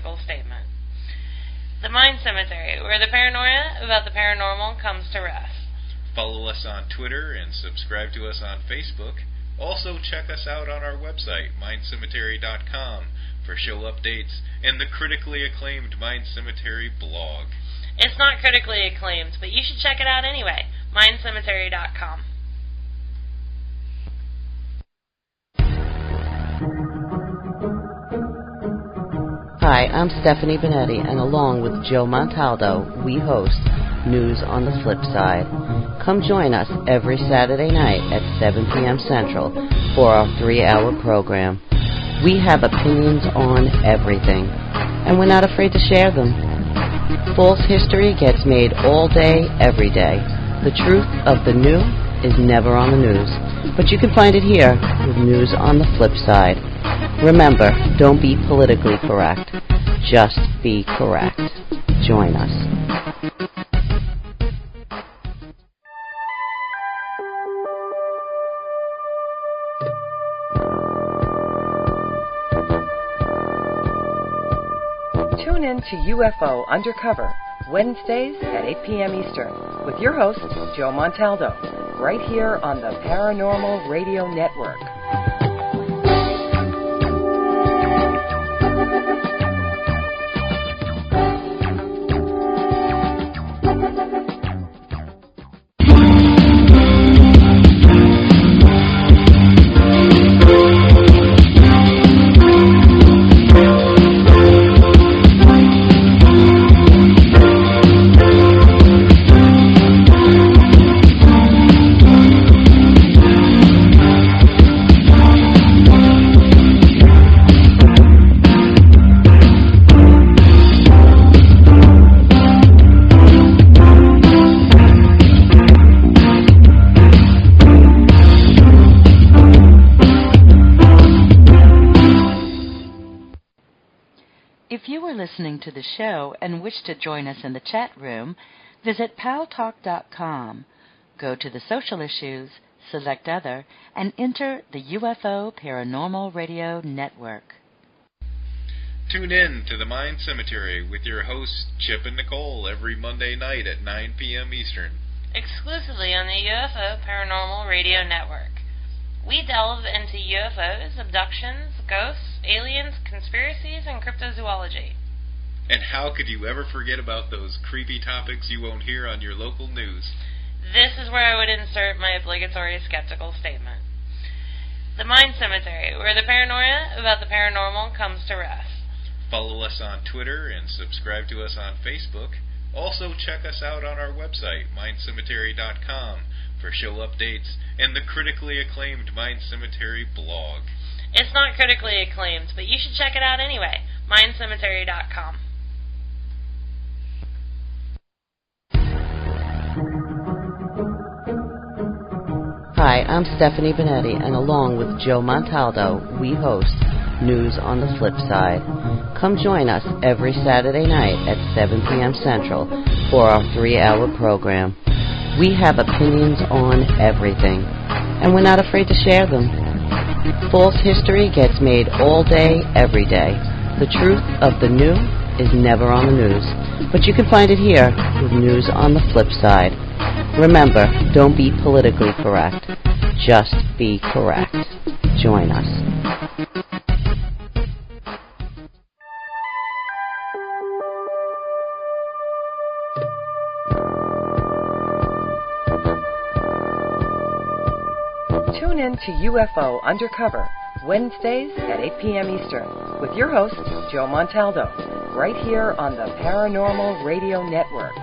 skeptical statement. The Mind Cemetery, where the paranoia about the paranormal comes to rest. Follow us on Twitter and subscribe to us on Facebook. Also check us out on our website, mindcemetery.com, for show updates and the critically acclaimed Mind Cemetery blog. It's not critically acclaimed, but you should check it out anyway, mindcemetery.com. Hi, I'm Stephanie Benetti, and along with Joe Montaldo, we host News on the Flip Side. Come join us every Saturday night at 7 p.m. Central for our 3-hour program. We have opinions on everything, and we're not afraid to share them. False history gets made all day, every day. The truth of the new is never on the news, but you can find it here with News on the Flip Side. Remember, don't be politically correct. Just be correct. Join us. Tune in to UFO Undercover, Wednesdays at 8 p.m. Eastern, with your host, Joe Montaldo, right here on the Paranormal Radio Network. If you are listening to the show and wish to join us in the chat room, visit paltalk.com. Go to the social issues, select other, and enter the UFO Paranormal Radio Network. Tune in to the Mind Cemetery with your hosts Chip and Nicole every Monday night at 9 p.m. Eastern. Exclusively on the UFO Paranormal Radio Network. We delve into UFOs, abductions, ghosts, aliens, conspiracies, and cryptozoology. And how could you ever forget about those creepy topics you won't hear on your local news? This is where I would insert my obligatory skeptical statement. The Mind Cemetery, where the paranoia about the paranormal comes to rest. Follow us on Twitter and subscribe to us on Facebook. Also check us out on our website, mindcemetery.com, for show updates and the critically acclaimed Mind Cemetery blog. It's not critically acclaimed, but you should check it out anyway, mindcemetery.com. Hi, I'm Stephanie Benetti, and along with Joe Montaldo, we host News on the Flip Side. Come join us every Saturday night at 7 p.m. Central for our 3-hour program. We have opinions on everything, and we're not afraid to share them. False history gets made all day, every day. The truth of the new is never on the news, but you can find it here with News on the Flip Side. Remember, don't be politically correct. Just be correct. Join us. Tune in to UFO Undercover, Wednesdays at 8 p.m. Eastern, with your host, Joe Montaldo, right here on the Paranormal Radio Network.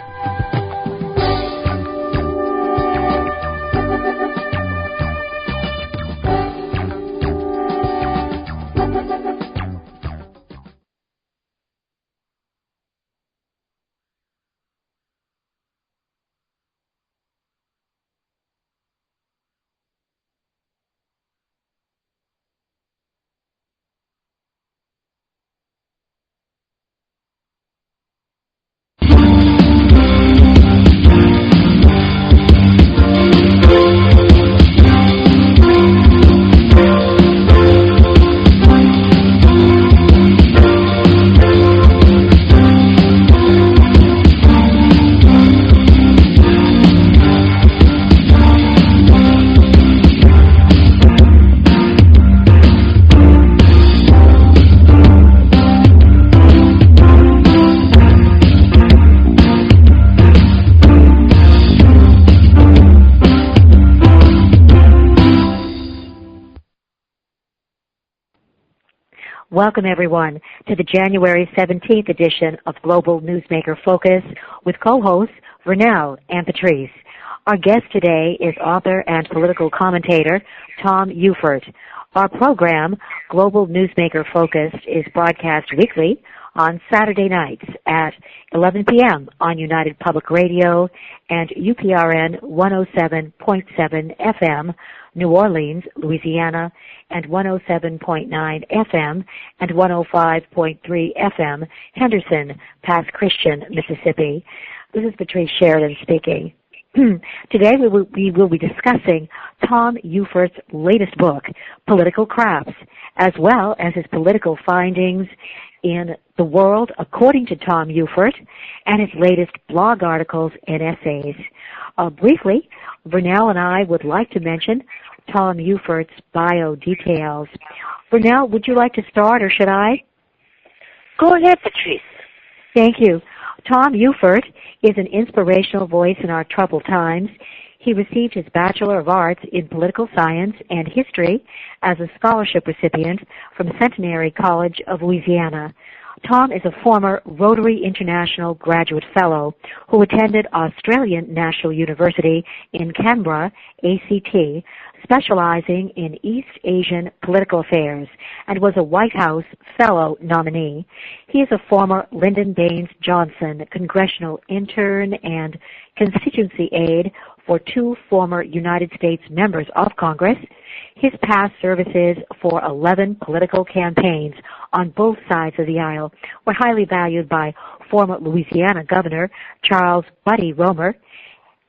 Welcome, everyone, to the January 17th edition of Global Newsmaker Focus with co-hosts Vernell and Patrice. Our guest today is author and political commentator Tom Ufererd. Our program, Global Newsmaker Focus, is broadcast weekly on Saturday nights at 11 p.m. on United Public Radio and UPRN 107.7 FM, New Orleans, Louisiana, and 107.9 FM and 105.3 FM, Henderson, Pass Christian, Mississippi. This is Patrice Sheridan speaking. Today we will be discussing Tom Ufered's latest book, Political Craps, as well as his political findings in the world according to Tom Ufered and his latest blog articles and essays. Briefly, Vernell and I would like to mention Tom Ufered's bio details. Vernell, would you like to start, or should I? Go ahead, Patrice. Thank you. Tom Ufered is an inspirational voice in our troubled times. He received his Bachelor of Arts in Political Science and History as a scholarship recipient from Centenary College of Louisiana. Tom is a former Rotary International Graduate Fellow who attended Australian National University in Canberra, ACT, specializing in East Asian political affairs, and was a White House Fellow nominee. He is a former Lyndon Baines Johnson congressional intern and constituency aide for two former United States members of Congress. His past services for 11 political campaigns on both sides of the aisle were highly valued by former Louisiana Governor Charles Buddy Romer,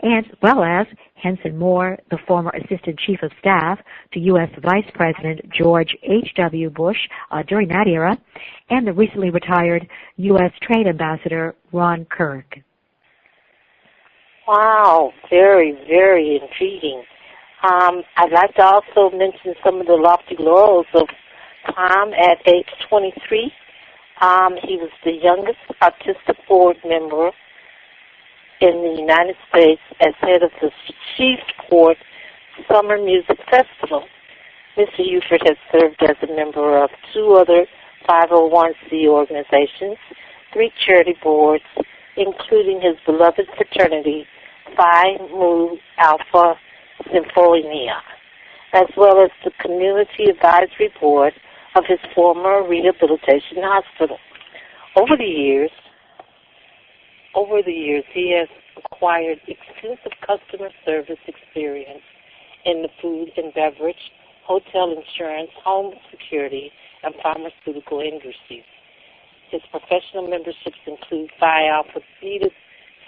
as well as Henson Moore, the former Assistant Chief of Staff to U.S. Vice President George H.W. Bush during that era, and the recently retired U.S. Trade Ambassador Ron Kirk. Wow, very, very intriguing. I'd like to also mention some of the lofty laurels of Tom at age 23. He was the youngest artistic board member in the United States as head of the Chief Court Summer Music Festival. Mr. Ufered has served as a member of two other 501c organizations, 3 charity boards, including his beloved fraternity, Phi Mu Alpha Symphonia, as well as the Community Advisory Board of his former rehabilitation hospital. Over the years, he has acquired extensive customer service experience in the food and beverage, hotel insurance, home security, and pharmaceutical industries. His professional memberships include Phi Alpha Theta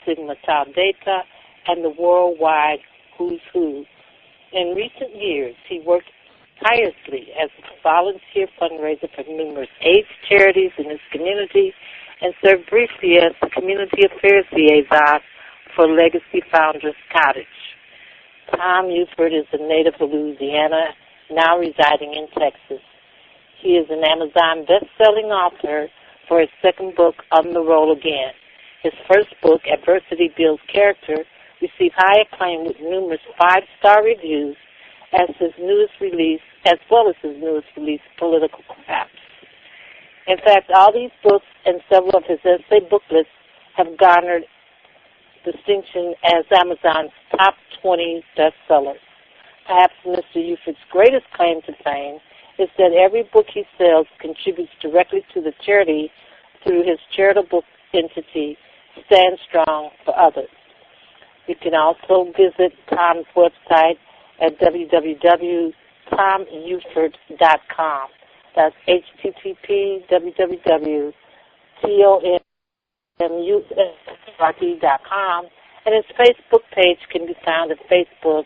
Sigma Tau Data and the worldwide Who's Who. In recent years, he worked tirelessly as a volunteer fundraiser for numerous AIDS charities in his community and served briefly as the community affairs liaison for Legacy Founders Cottage. Tom Ufered is a native of Louisiana, now residing in Texas. He is an Amazon best-selling author for his second book, On the Roll Again. His first book, Adversity Builds Character, received high acclaim with numerous 5-star reviews, as well as his newest release, Political Craps. In fact, all these books and several of his essay booklets have garnered distinction as Amazon's top 20 bestsellers. Perhaps Mr. Ufered's greatest claim to fame is that every book he sells contributes directly to the charity through his charitable entity, Stand Strong for Others. You can also visit Tom's website at www.tomufered.com. That's http://tomuferd.com. And his Facebook page can be found at Facebook,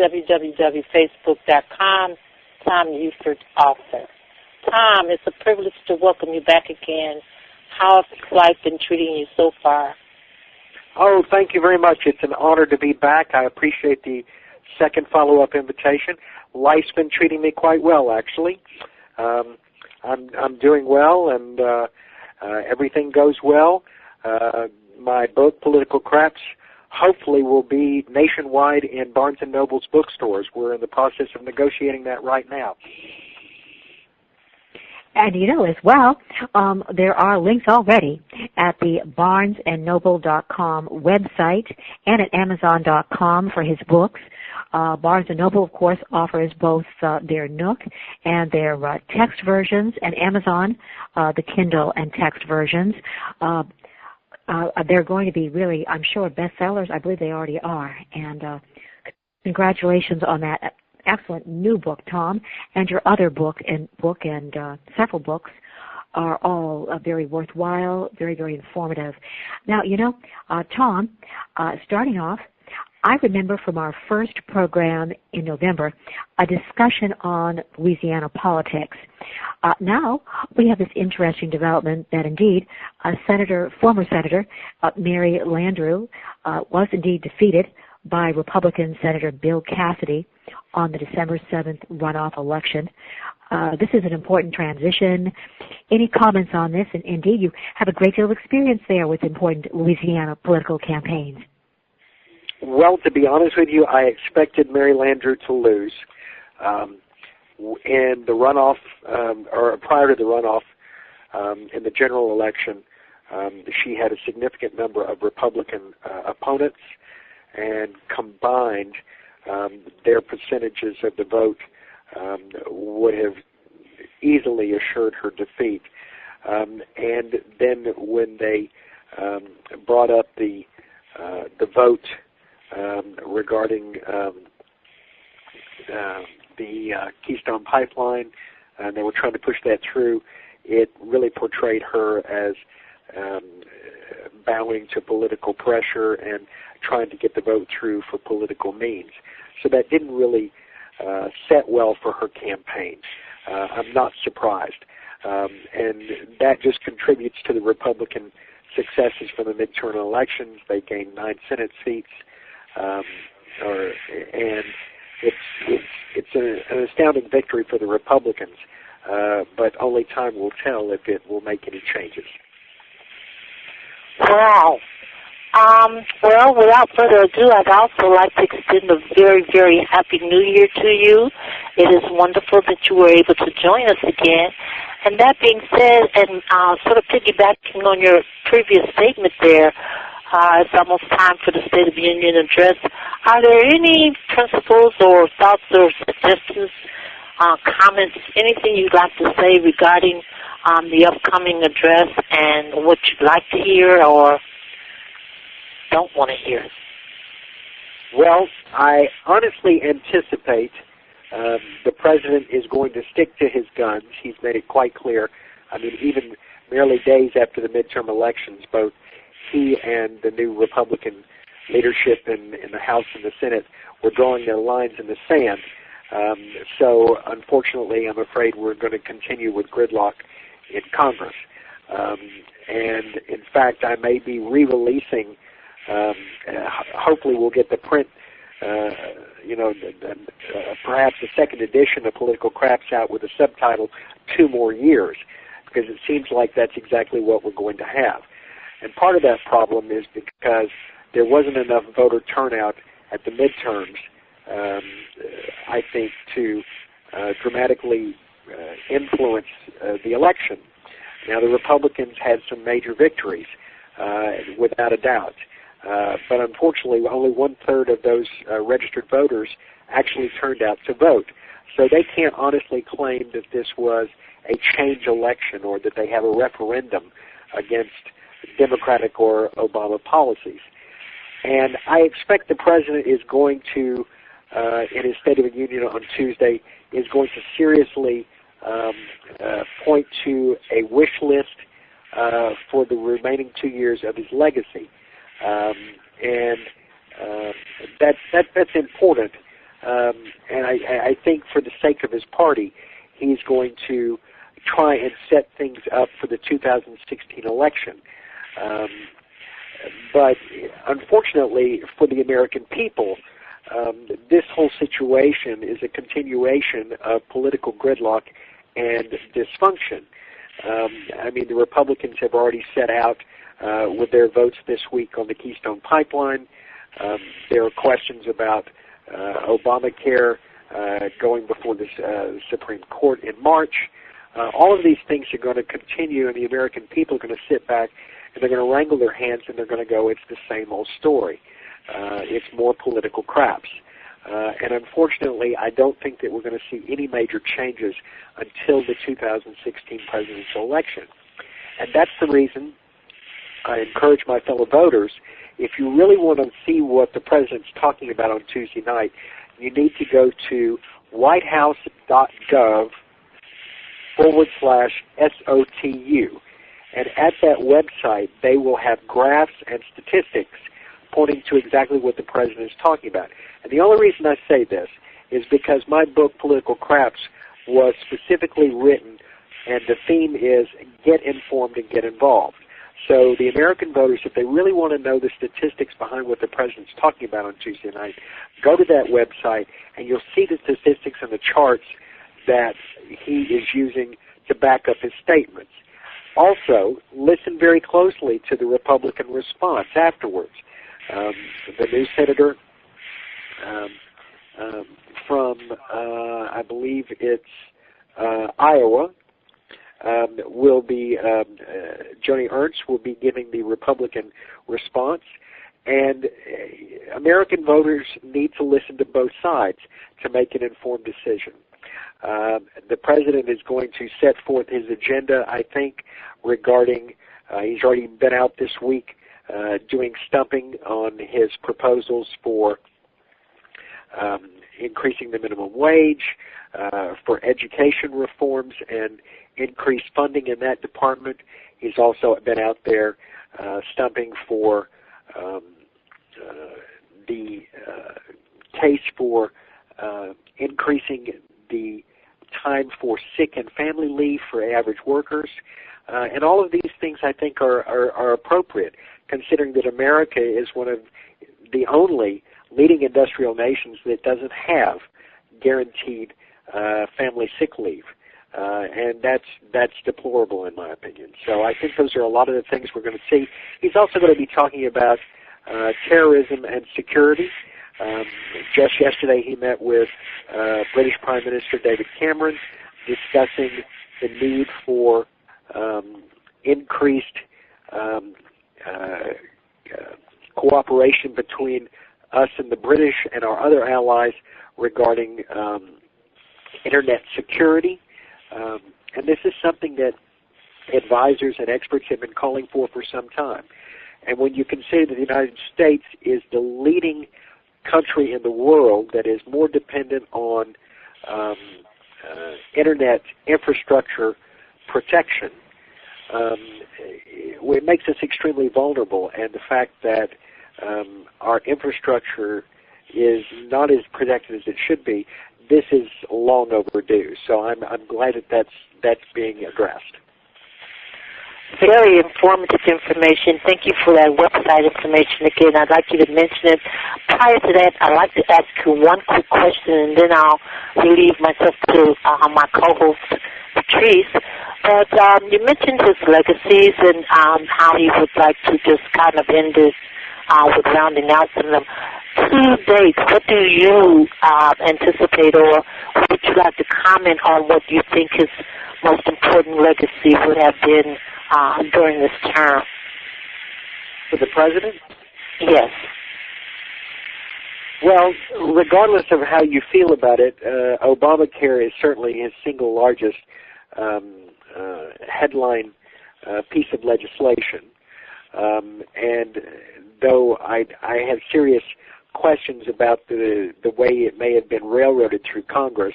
www.facebook.com, Tom Ufered Author. Tom, it's a privilege to welcome you back again. How has life been treating you so far? Oh, thank you very much. It's an honor to be back. I appreciate the second follow-up invitation. Life's been treating me quite well, actually. I'm doing well, and everything goes well. My book, Political Craps, hopefully will be nationwide in Barnes & Noble's bookstores. We're in the process of negotiating that right now. And as well, there are links already at the BarnesandNoble.com website and at Amazon.com for his books. Barnes & Noble, of course, offers both their Nook and their text versions, and Amazon, the Kindle and text versions. They're going to be really, I'm sure, bestsellers. I believe they already are. And congratulations on that excellent new book, Tom, and your other book and several books are all very worthwhile, very, very informative. Now, Tom, starting off, I remember from our first program in November a discussion on Louisiana politics. Now we have this interesting development that indeed former Senator Mary Landrieu was indeed defeated by Republican Senator Bill Cassidy on the December 7th runoff election. This is an important transition. Any comments on this? And indeed, you have a great deal of experience there with important Louisiana political campaigns. Well, to be honest with you, I expected Mary Landrieu to lose. In the runoff, or prior to the runoff, in the general election, she had a significant number of Republican opponents, and combined, their percentages of the vote would have easily assured her defeat. And then when they brought up the vote regarding the Keystone Pipeline, and they were trying to push that through, it really portrayed her as bowing to political pressure and trying to get the vote through for political means. So that didn't really set well for her campaign. I'm not surprised. And that just contributes to the Republican successes from the midterm elections. They gained 9 Senate seats, and it's an astounding victory for the Republicans, but only time will tell if it will make any changes. Wow. Well, without further ado, I'd also like to extend a very, very happy New Year to you. It is wonderful that you were able to join us again. And that being said, and sort of piggybacking on your previous statement there, it's almost time for the State of the Union address. Are there any principles or thoughts or suggestions, comments, anything you'd like to say regarding the upcoming address and what you'd like to hear or don't want to hear? Well, I honestly anticipate the President is going to stick to his guns. He's made it quite clear. I mean, even merely days after the midterm elections, both he and the new Republican leadership in the House and the Senate were drawing their lines in the sand. So, unfortunately, I'm afraid we're going to continue with gridlock in Congress. And, in fact, I may be re-releasing, hopefully we'll get the print, perhaps a second edition of Political Craps out with the subtitle, 2 More Years, because it seems like that's exactly what we're going to have. And part of that problem is because there wasn't enough voter turnout at the midterms, I think, to dramatically influence the election. Now, the Republicans had some major victories, without a doubt. But unfortunately, only 1/3 of those registered voters actually turned out to vote. So they can't honestly claim that this was a change election or that they have a referendum against Democratic or Obama policies. And I expect the President is going to, in his State of the Union on Tuesday, is going to seriously point to a wish list for the remaining 2 years of his legacy. That's important. And I think for the sake of his party, he's going to try and set things up for the 2016 election. But unfortunately for the American people, this whole situation is a continuation of political gridlock and dysfunction. I mean, the Republicans have already set out with their votes this week on the Keystone Pipeline. There are questions about Obamacare going before the Supreme Court in March. All of these things are going to continue, and the American people are going to sit back and they're going to wrangle their hands and they're going to go, it's the same old story. It's more political craps. And unfortunately, I don't think that we're going to see any major changes until the 2016 presidential election. And that's the reason I encourage my fellow voters, if you really want to see what the president's talking about on Tuesday night, you need to go to whitehouse.gov/SOTU. And at that website, they will have graphs and statistics pointing to exactly what the president is talking about. And the only reason I say this is because my book, Political Craps, was specifically written, and the theme is get informed and get involved. So the American voters, if they really want to know the statistics behind what the president's talking about on Tuesday night, go to that website and you'll see the statistics and the charts that he is using to back up his statements. Also, listen very closely to the Republican response afterwards. The new senator from, I believe it's Iowa, will be, Joni Ernst will be giving the Republican response, and American voters need to listen to both sides to make an informed decision. The president is going to set forth his agenda, I think, regarding, he's already been out this week doing stumping on his proposals for increasing the minimum wage, for education reforms and increased funding in that department. He's also been out there stumping for the case for increasing the time for sick and family leave for average workers. And all of these things, I think, are appropriate, considering that America is one of the only leading industrial nations that doesn't have guaranteed family sick leave. And that's deplorable in my opinion. So I think those are a lot of the things we're going to see. He's also going to be talking about terrorism and security. Just yesterday he met with British Prime Minister David Cameron, discussing the need for increased cooperation between us and the British and our other allies regarding Internet security. And this is something that advisors and experts have been calling for some time. And when you consider that the United States is the leading country in the world that is more dependent on Internet infrastructure protection, it makes us extremely vulnerable. And the fact that our infrastructure is not as protected as it should be, this is long overdue. So I'm glad that that's being addressed. Very informative information. Thank you for that website information again. I'd like you to mention it. Prior to that, I'd like to ask you one quick question, and then I'll relieve myself to my co-host, Patrice. But you mentioned his legacies and how he would like to just kind of end it with rounding out some of them. To date, what do you anticipate, or would you like to comment on what you think his most important legacy would have been during this term? For the president? Yes. Well, regardless of how you feel about it, Obamacare is certainly his single largest headline piece of legislation. And though I have serious questions about the way it may have been railroaded through Congress,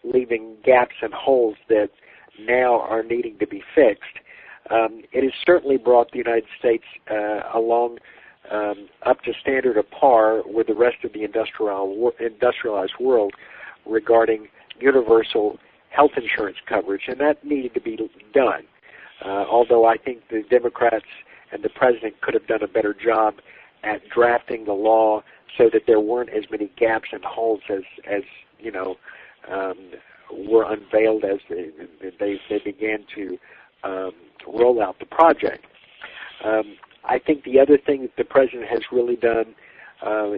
leaving gaps and holes that now are needing to be fixed, it has certainly brought the United States along up to standard of par with the rest of the industrialized world regarding universal health insurance coverage, and that needed to be done. Although I think the Democrats and the president could have done a better job at drafting the law so that there weren't as many gaps and holes as you know, were unveiled as they began to roll out the project. I think the other thing that the president has really done,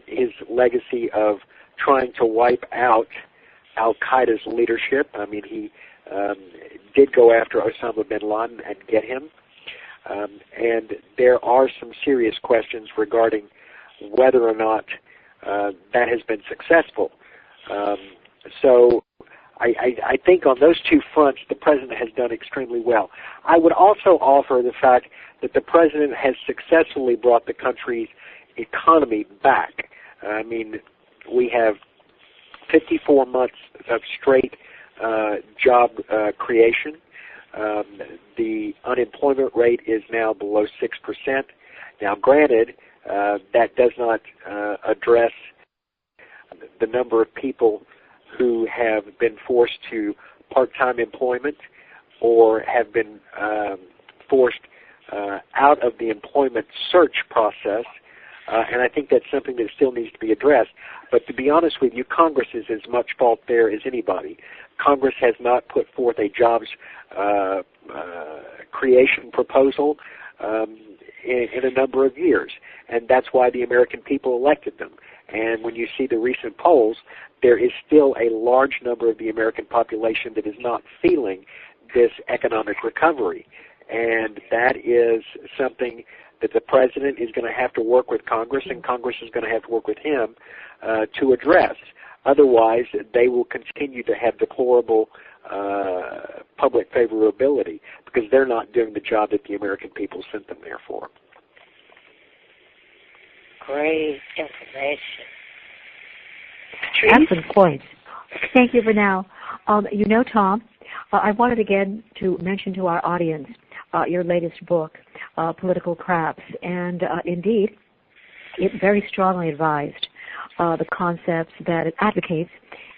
his legacy of trying to wipe out Al-Qaeda's leadership. I mean, he did go after Osama bin Laden and get him. And there are some serious questions regarding whether or not that has been successful. So I think on those two fronts, the president has done extremely well. I would also offer the fact that the president has successfully brought the country's economy back. I mean, we have 54 months of straight job creation. The unemployment rate is now below 6%. Now, granted, that does not address the number of people who have been forced to part-time employment or have been forced out of the employment search process, and I think that's something that still needs to be addressed. But to be honest with you, Congress is as much fault there as anybody. Congress has not put forth a jobs creation proposal in a number of years, and that's why the American people elected them. And when you see the recent polls, there is still a large number of the American population that is not feeling this economic recovery. And that is something that the president is going to have to work with Congress, and Congress is going to have to work with him to address. Otherwise, they will continue to have deplorable public favorability because they're not doing the job that the American people sent them there for. Great information. Excellent points. Thank you for now. You know, Tom, I wanted again to mention to our audience your latest book, Political Craps, and indeed, it very strongly advised the concepts that it advocates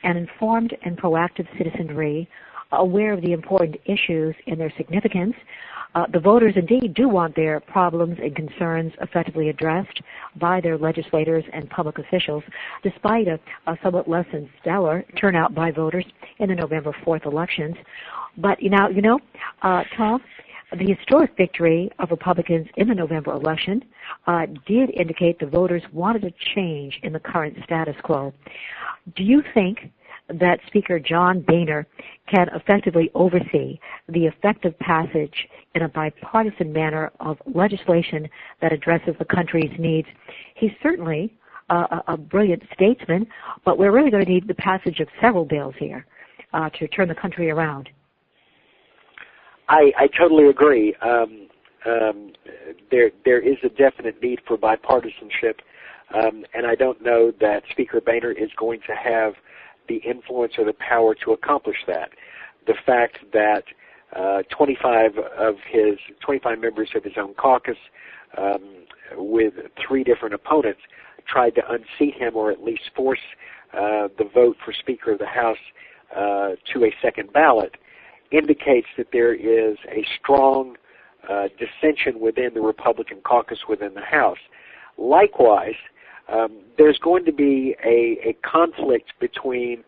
an informed and proactive citizenry aware of the important issues and their significance. The voters indeed do want their problems and concerns effectively addressed by their legislators and public officials, despite a somewhat less than stellar turnout by voters in the November 4th elections. But, Tom, the historic victory of Republicans in the November election did indicate the voters wanted a change in the current status quo. Do you think that Speaker John Boehner can effectively oversee the effective passage in a bipartisan manner of legislation that addresses the country's needs? He's certainly a brilliant statesman, but we're really going to need the passage of several bills here to turn the country around. I totally agree. There is a definite need for bipartisanship, and I don't know that Speaker Boehner is going to have the influence or the power to accomplish that. The fact that 25 members of his own caucus, with 3 different opponents, tried to unseat him or at least force the vote for Speaker of the House to a second ballot, indicates that there is a strong dissension within the Republican caucus within the House. Likewise, there's going to be a conflict between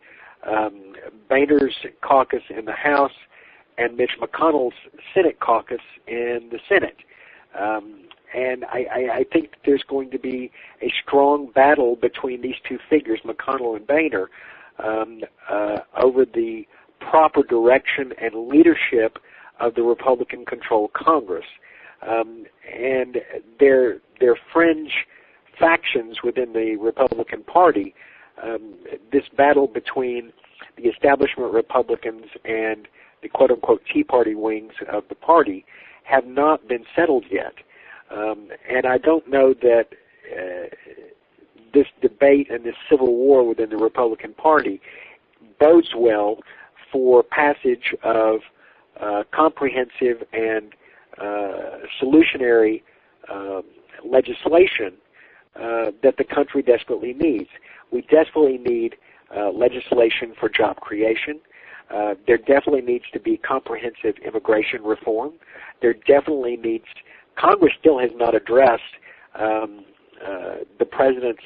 Boehner's caucus in the House and Mitch McConnell's Senate caucus in the Senate. And I think there's going to be a strong battle between these two figures, McConnell and Boehner, over the proper direction and leadership of the Republican-controlled Congress. And their fringe factions within the Republican Party, this battle between the establishment Republicans and the quote-unquote Tea Party wings of the party have not been settled yet. And I don't know that this debate and this civil war within the Republican Party bodes well for passage of comprehensive and solutionary legislation that the country desperately needs. We desperately need legislation for job creation. There definitely needs to be comprehensive immigration reform. There definitely needs, Congress still has not addressed the president's,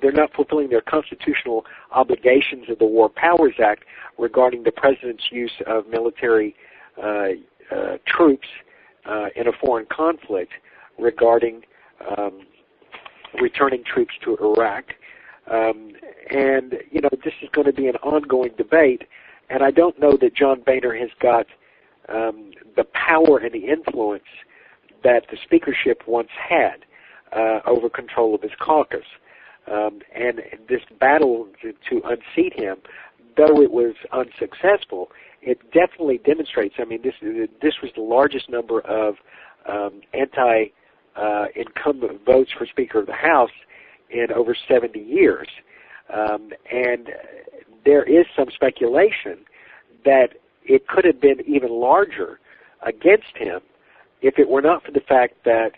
they're not fulfilling their constitutional obligations of the War Powers Act regarding the president's use of military troops in a foreign conflict, regarding returning troops to Iraq. and this is going to be an ongoing debate. And I don't know that John Boehner has got the power and the influence that the speakership once had over control of his caucus. And this battle to unseat him, though it was unsuccessful, it definitely demonstrates. I mean, this was the largest number of anti-incumbent votes for Speaker of the House in over 70 years. And there is some speculation that it could have been even larger against him if it were not for the fact that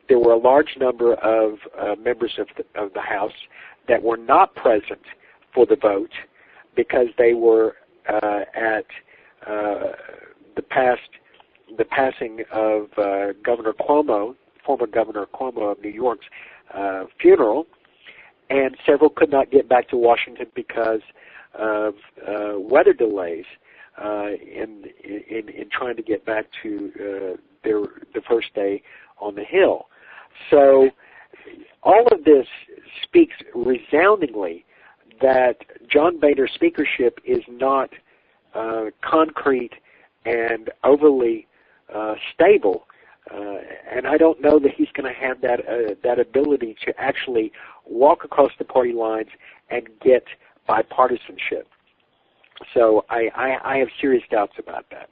there were a large number of members of the House that were not present for the vote because they were at the passing of Governor Cuomo, former Governor Cuomo of New York's funeral, and several could not get back to Washington because of weather delays in trying to get back to the first day on the Hill. So all of this speaks resoundingly that John Boehner's speakership is not concrete and overly stable, and I don't know that he's going to have that ability to actually walk across the party lines and get bipartisanship. So I have serious doubts about that.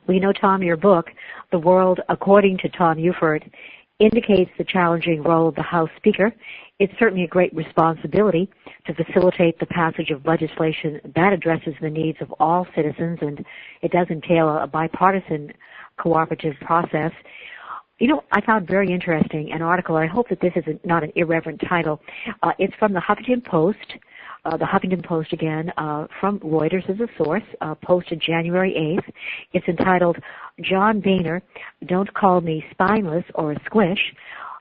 Well, Tom, your book, The World According to Tom Ufererd, indicates the challenging role of the House Speaker. It's certainly a great responsibility to facilitate the passage of legislation that addresses the needs of all citizens, and it does entail a bipartisan cooperative process. I found very interesting an article. I hope that this is not an irreverent title. It's from the Huffington Post. The Huffington Post, again, from Reuters as a source, posted January 8th. It's entitled, John Boehner, Don't Call Me Spineless or a Squish.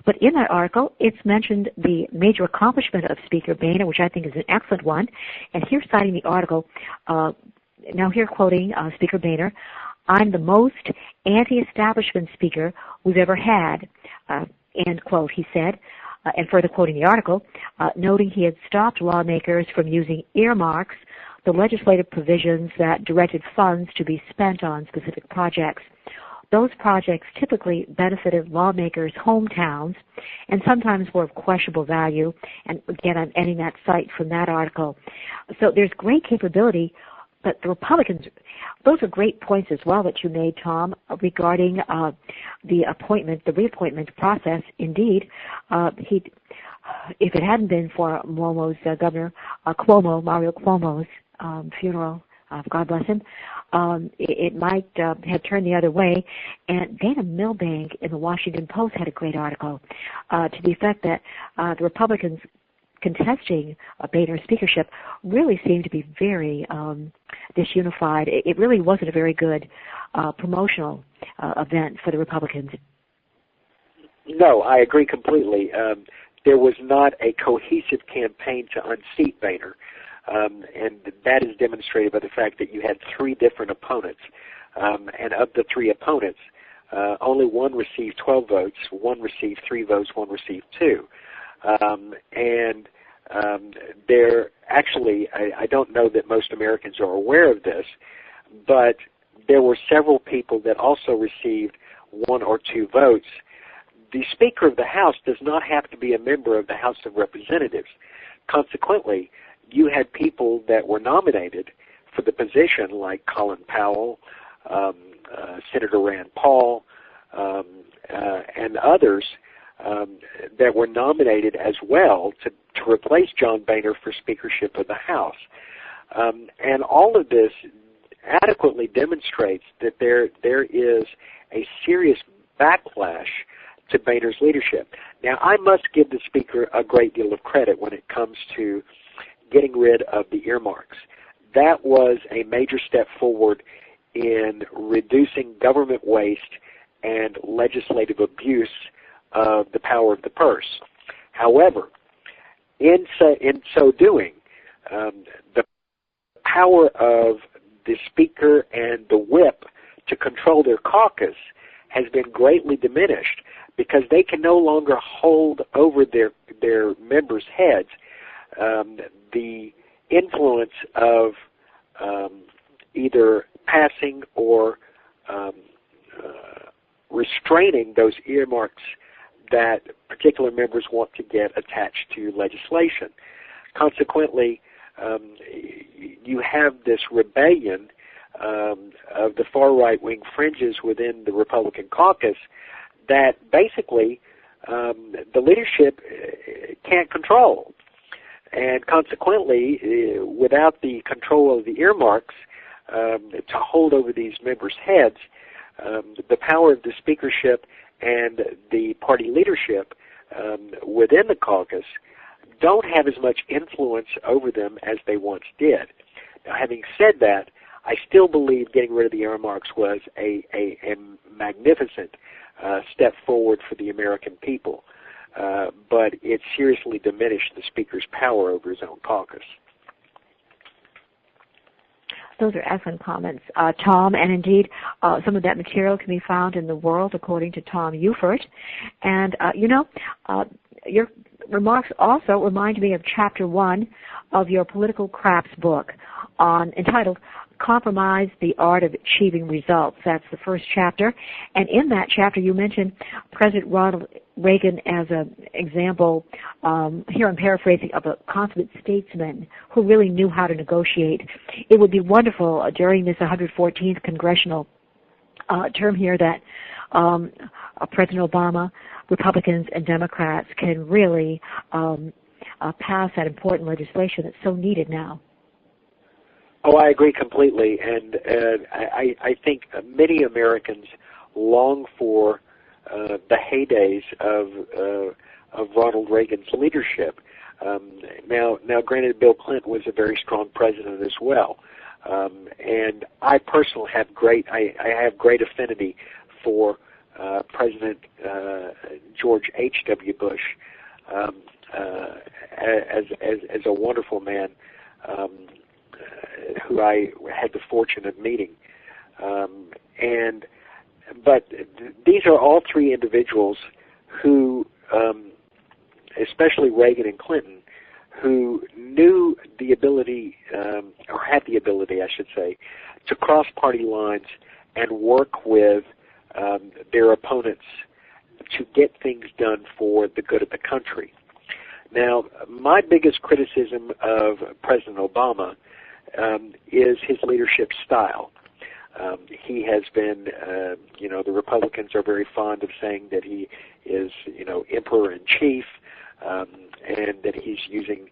But in that article, it's mentioned the major accomplishment of Speaker Boehner, which I think is an excellent one. And here, citing the article, now here quoting Speaker Boehner, I'm the most anti-establishment speaker we've ever had, end quote, he said. And further quoting the article, noting he had stopped lawmakers from using earmarks, the legislative provisions that directed funds to be spent on specific projects. Those projects typically benefited lawmakers' hometowns and sometimes were of questionable value. And again, I'm ending that cite from that article. So there's great capability, but the Republicans, those are great points as well that you made, Tom, regarding the reappointment process. Indeed, if it hadn't been for Governor Mario Cuomo's funeral, God bless him, it might have turned the other way. And Dana Milbank in the Washington Post had a great article to the effect that the Republicans contesting Boehner's speakership really seemed to be very disunified. It really wasn't a very good promotional event for the Republicans. No, I agree completely. There was not a cohesive campaign to unseat Boehner, and that is demonstrated by the fact that you had three different opponents, and of the three opponents, only one received 12 votes, one received 3 votes, one received 2. And there actually, I don't know that most Americans are aware of this, but there were several people that also received 1 or 2 votes. The Speaker of the House does not have to be a member of the House of Representatives. Consequently, you had people that were nominated for the position like Colin Powell, Senator Rand Paul, and others that were nominated as well to replace John Boehner for speakership of the House. And all of this adequately demonstrates that there is a serious backlash to Boehner's leadership. Now, I must give the Speaker a great deal of credit when it comes to getting rid of the earmarks. That was a major step forward in reducing government waste and legislative abuse of the power of the purse. However, in so doing, the power of the Speaker and the whip to control their caucus has been greatly diminished because they can no longer hold over their members' heads the influence of either passing or restraining those earmarks that particular members want to get attached to legislation. Consequently, you have this rebellion of the far right-wing fringes within the Republican caucus that basically the leadership can't control. And consequently, without the control of the earmarks to hold over these members' heads, the power of the speakership and the party leadership within the caucus don't have as much influence over them as they once did. Now, having said that, I still believe getting rid of the earmarks was a magnificent step forward for the American people, but it seriously diminished the speaker's power over his own caucus. Those are excellent comments, Tom, and indeed some of that material can be found in The World, according to Tom Ufererd. And, your remarks also remind me of Chapter 1 of your Political Craps book entitled Compromise, the Art of Achieving Results. That's the first chapter. And in that chapter, you mentioned President Ronald Reagan as an example, here I'm paraphrasing, of a consummate statesman who really knew how to negotiate. It would be wonderful during this 114th congressional term here that President Obama, Republicans, and Democrats can really pass that important legislation that's so needed now. Oh, I agree completely, and I think many Americans long for the heydays of Ronald Reagan's leadership. Now, granted, Bill Clinton was a very strong president as well, and I personally have I have great affinity for President George H.W. Bush as a wonderful man. Who I had the fortune of meeting, but these are all three individuals who, especially Reagan and Clinton, who knew the ability, or had the ability, I should say, to cross party lines and work with their opponents to get things done for the good of the country. Now, my biggest criticism of President Obama is his leadership style. He has been, the Republicans are very fond of saying that he is, emperor-in-chief, and that he's using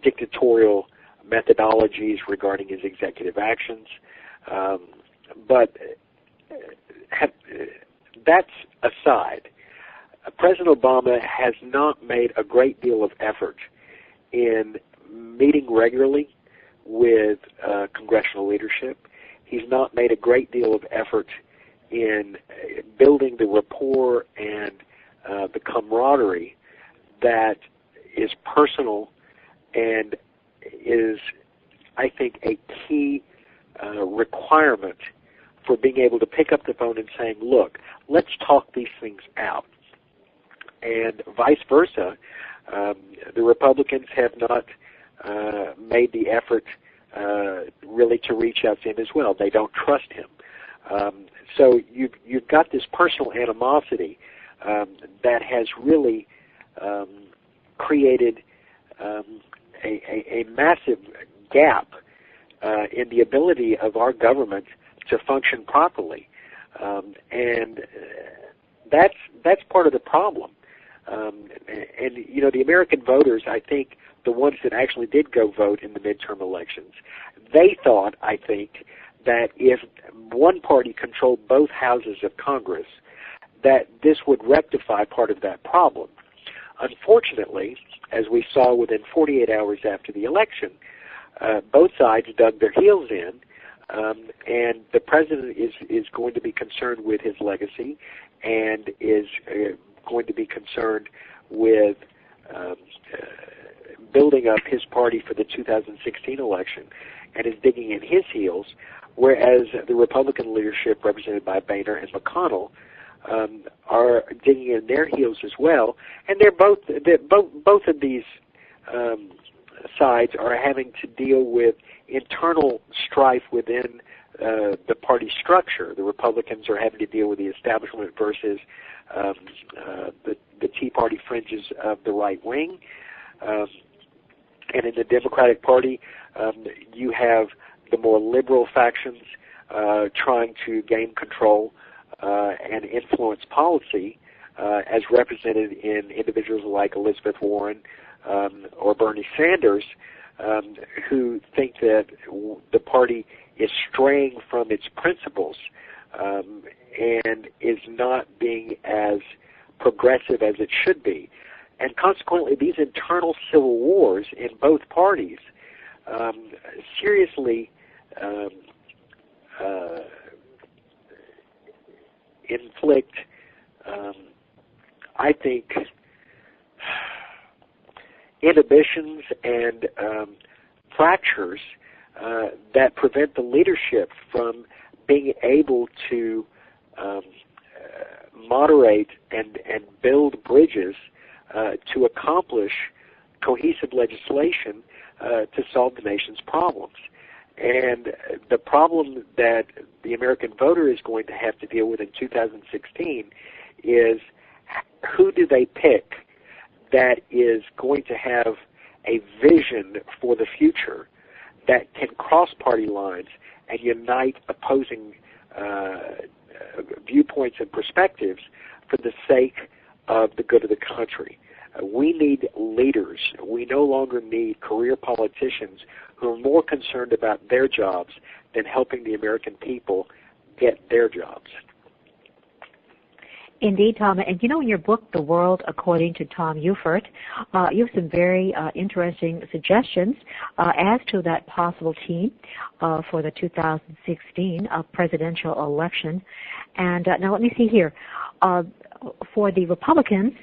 dictatorial methodologies regarding his executive actions. But that's aside. President Obama has not made a great deal of effort in meeting regularly with congressional leadership. He's not made a great deal of effort in building the rapport and the camaraderie that is personal and is, I think, a key requirement for being able to pick up the phone and saying, look, let's talk these things out. And vice versa, the Republicans have not made the effort really to reach out to him as well. They don't trust him. So you've got this personal animosity that has really created a massive gap in the ability of our government to function properly, and that's part of the problem. And the American voters, I think, the ones that actually did go vote in the midterm elections, they thought, I think, that if one party controlled both houses of Congress, that this would rectify part of that problem. Unfortunately, as we saw within 48 hours after the election, both sides dug their heels in, and the president is going to be concerned with his legacy and is going to be concerned with building up his party for the 2016 election and is digging in his heels, whereas the Republican leadership, represented by Boehner and McConnell, are digging in their heels as well, and both of these sides are having to deal with internal strife within the party structure. The Republicans are having to deal with the establishment versus the Tea Party fringes of the right wing. And in the Democratic Party, you have the more liberal factions trying to gain control and influence policy, as represented in individuals like Elizabeth Warren or Bernie Sanders, who think that the party is straying from its principles and is not being as progressive as it should be. And consequently, these internal civil wars in both parties seriously inflict, I think, inhibitions and fractures that prevent the leadership from being able to moderate and build bridges to accomplish cohesive legislation to solve the nation's problems. And the problem that the American voter is going to have to deal with in 2016 is, who do they pick that is going to have a vision for the future that can cross party lines and unite opposing viewpoints and perspectives for the sake of the good of the country. We need leaders. We no longer need career politicians who are more concerned about their jobs than helping the American people get their jobs. Indeed, Tom. And you know, in your book, The World According to Tom Ufererd, you have some very interesting suggestions as to that possible team for the 2016 presidential election. And now let me see here. For the Republicans,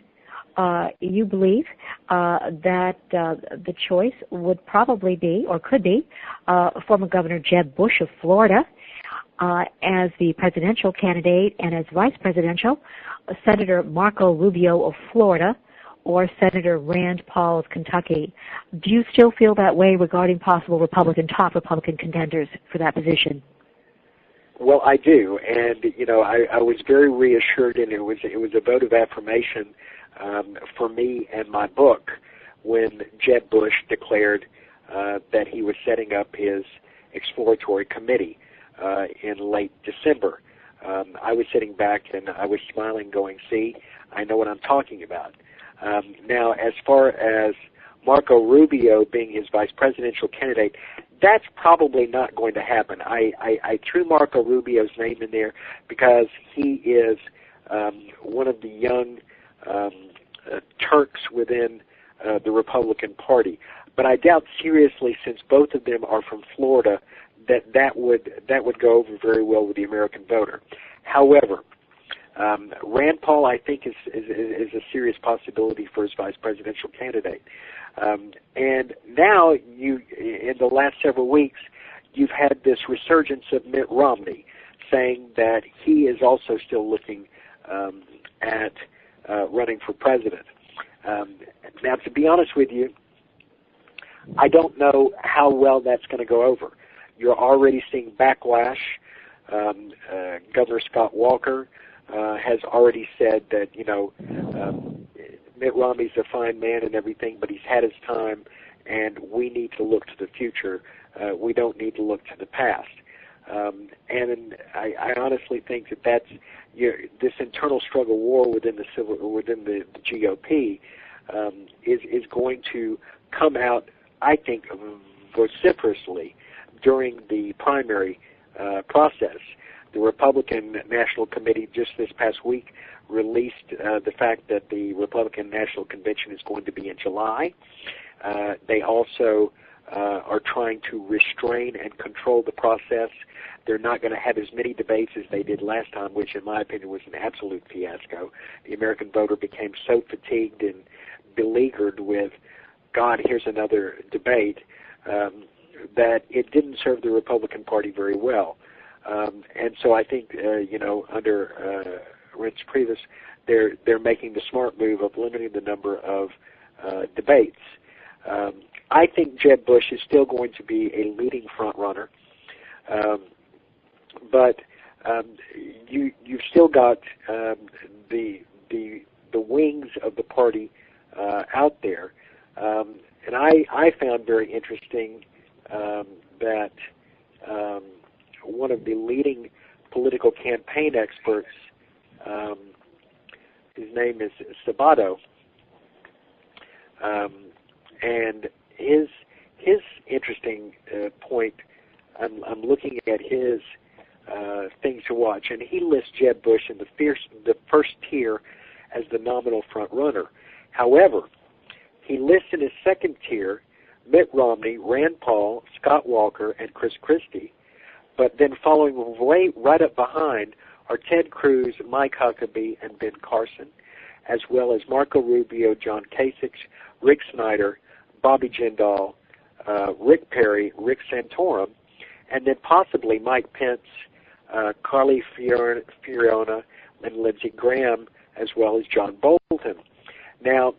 you believe that the choice would probably be, or could be, former Governor Jeb Bush of Florida as the presidential candidate, and as vice presidential, Senator Marco Rubio of Florida, or Senator Rand Paul of Kentucky. Do you still feel that way regarding possible top Republican contenders for that position? Well, I do, and you know, I was very reassured, and it was a vote of affirmation for me and my book when Jeb Bush declared that he was setting up his exploratory committee in late December. I was sitting back and I was smiling, going, "See, I know what I'm talking about." Now, as far as Marco Rubio being his vice presidential candidate, that's probably not going to happen. I threw Marco Rubio's name in there because he is one of the young Turks within the Republican Party. But I doubt seriously, since both of them are from Florida, that would go over very well with the American voter. However, Rand Paul, I think, is a serious possibility for his vice presidential candidate. And now, in the last several weeks, you've had this resurgence of Mitt Romney saying that he is also still looking at running for president. Now, to be honest with you, I don't know how well that's going to go over. You're already seeing backlash. Governor Scott Walker has already said that, Mitt Romney's a fine man and everything, but he's had his time, and we need to look to the future. We don't need to look to the past. And I honestly think that this internal struggle war within the GOP is going to come out, I think, vociferously during the primary process. The Republican National Committee just this past week released the fact that the Republican National Convention is going to be in July. They also are trying to restrain and control the process. They're not going to have as many debates as they did last time, which in my opinion was an absolute fiasco. The American voter became so fatigued and beleaguered with, God, here's another debate, that it didn't serve the Republican Party very well. And so I think, under Reince Priebus, they're making the smart move of limiting the number of debates. I think Jeb Bush is still going to be a leading front runner, but you've still got the wings of the party out there, and I found very interesting that one of the leading political campaign experts, his name is Sabato, and his interesting point. I'm looking at his things to watch, and he lists Jeb Bush in the first tier as the nominal front runner. However, he lists in his second tier Mitt Romney, Rand Paul, Scott Walker, and Chris Christie. But then following right up behind are Ted Cruz, Mike Huckabee, and Ben Carson, as well as Marco Rubio, John Kasich, Rick Snyder, Bobby Jindal, Rick Perry, Rick Santorum, and then possibly Mike Pence, Carly Fiorina, and Lindsey Graham, as well as John Bolton. Now,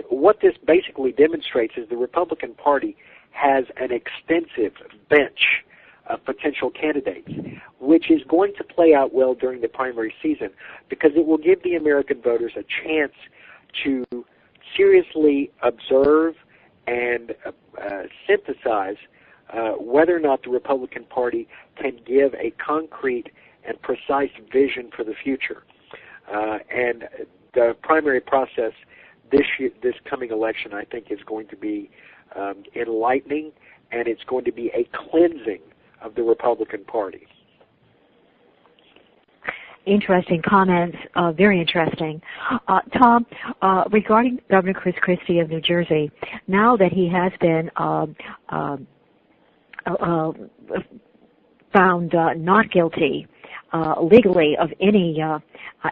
what this basically demonstrates is the Republican Party has an extensive bench of potential candidates, which is going to play out well during the primary season because it will give the American voters a chance to seriously observe and synthesize whether or not the Republican Party can give a concrete and precise vision for the future. And the primary process this coming election, I think, is going to be enlightening, and it's going to be a cleansing of the Republican Party. Interesting comments, very interesting. Tom, regarding Governor Chris Christie of New Jersey, now that he has been found not guilty legally of any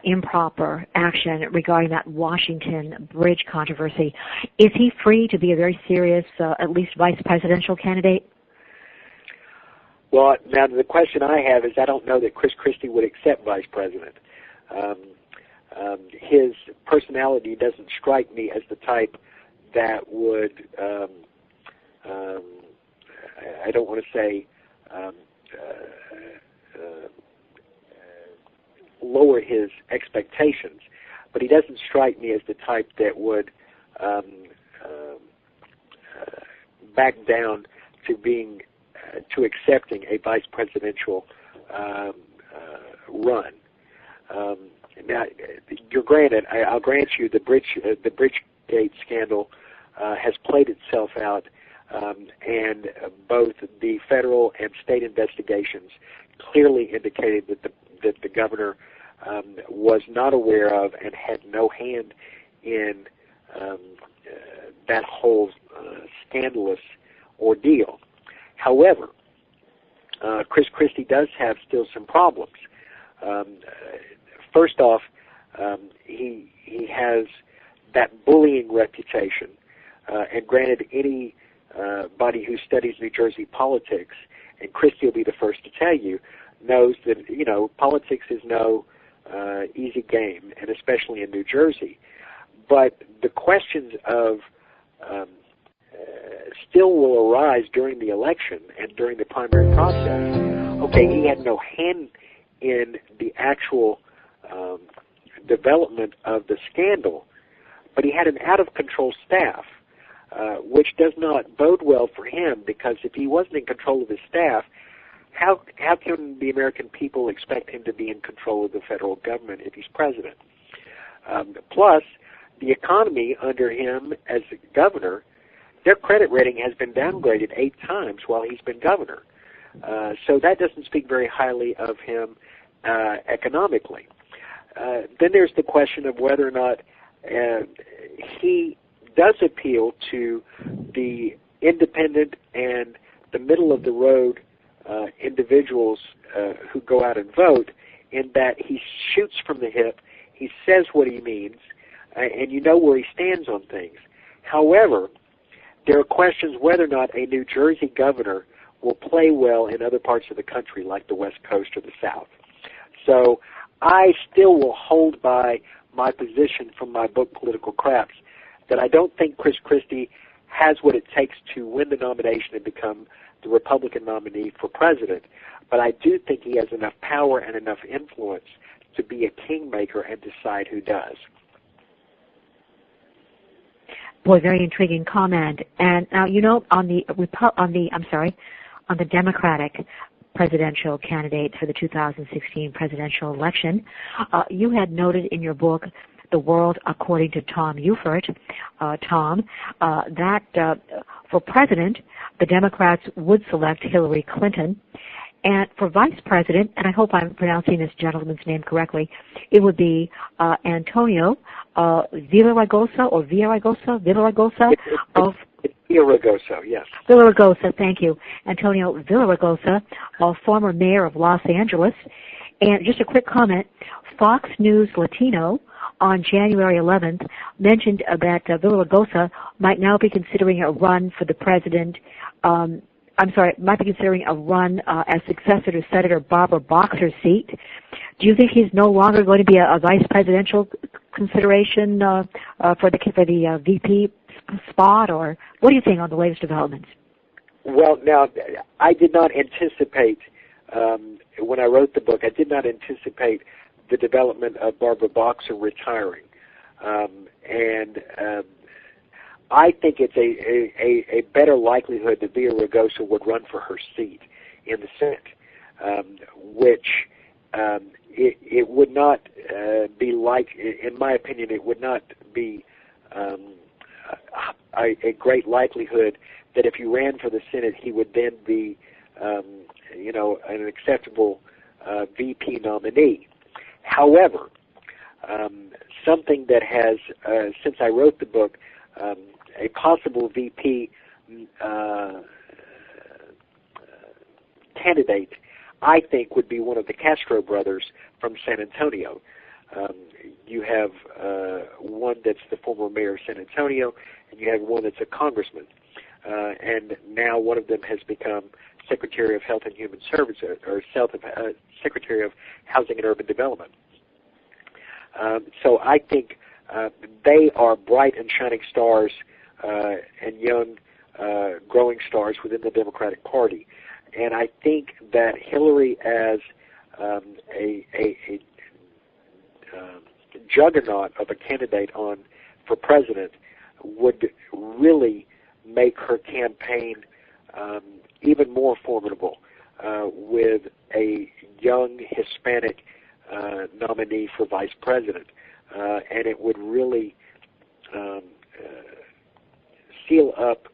improper action regarding that Washington Bridge controversy, is he free to be a very serious, at least vice presidential candidate? Well, now the question I have is I don't know that Chris Christie would accept vice president. His personality doesn't strike me as the type that would, I don't want to say, lower his expectations, but he doesn't strike me as the type that would back down to being to accepting a vice presidential run. Now, you're granted. I'll grant you the Bridgegate scandal has played itself out, and both the federal and state investigations clearly indicated that the governor was not aware of and had no hand in that whole scandalous ordeal. However, Chris Christie does have still some problems. First off, he has that bullying reputation, and granted, anybody who studies New Jersey politics, and Christie will be the first to tell you, knows that politics is no easy game, and especially in New Jersey. But the questions of still will arise during the election and during the primary process. Okay, he had no hand in the actual development of the scandal, but he had an out-of-control staff, which does not bode well for him, because if he wasn't in control of his staff, how can the American people expect him to be in control of the federal government if he's president? Plus, the economy under him as governor, their credit rating has been downgraded 8 times while he's been governor. So that doesn't speak very highly of him economically. Then there's the question of whether or not he does appeal to the independent and the middle-of-the-road individuals who go out and vote, in that he shoots from the hip, he says what he means, and you know where he stands on things. However, there are questions whether or not a New Jersey governor will play well in other parts of the country, like the West Coast or the South. So I still will hold by my position from my book, Political Craps, that I don't think Chris Christie has what it takes to win the nomination and become the Republican nominee for president, but I do think he has enough power and enough influence to be a kingmaker and decide who does. Boy, very intriguing comment. And now, on the Democratic presidential candidate for the 2016 presidential election, you had noted in your book, The World According to Tom Ufererd, that for president, the Democrats would select Hillary Clinton, and for vice president, and I hope I'm pronouncing this gentleman's name correctly, it would be Antonio Villaraigosa of Villaraigosa, yes. Villaraigosa, thank you. Antonio Villaraigosa, former mayor of Los Angeles. And just a quick comment, Fox News Latino on January 11th mentioned that Villaraigosa might now be considering a run for the president, might be considering a run as successor to Senator Barbara Boxer's seat. Do you think he's no longer going to be a vice presidential consideration for the VP spot, or what do you think on the latest developments? Well, now, I did not anticipate, when I wrote the book, I did not anticipate the development of Barbara Boxer retiring. I think it's a better likelihood that Villaraigosa would run for her seat in the Senate, which it would not be like, in my opinion, it would not be a great likelihood that if he ran for the Senate, he would then be, an acceptable VP nominee. However, something that has, since I wrote the book, a possible VP candidate, I think, would be one of the Castro brothers from San Antonio. You have one that's the former mayor of San Antonio, and you have one that's a congressman. And now one of them has become Secretary of Health and Human Services, or Secretary of Housing and Urban Development. So I think they are bright and shining stars and young, growing stars within the Democratic Party. And I think that Hillary, as a juggernaut of a candidate for president, would really make her campaign even more formidable with a young Hispanic nominee for vice president. And it would really seal up,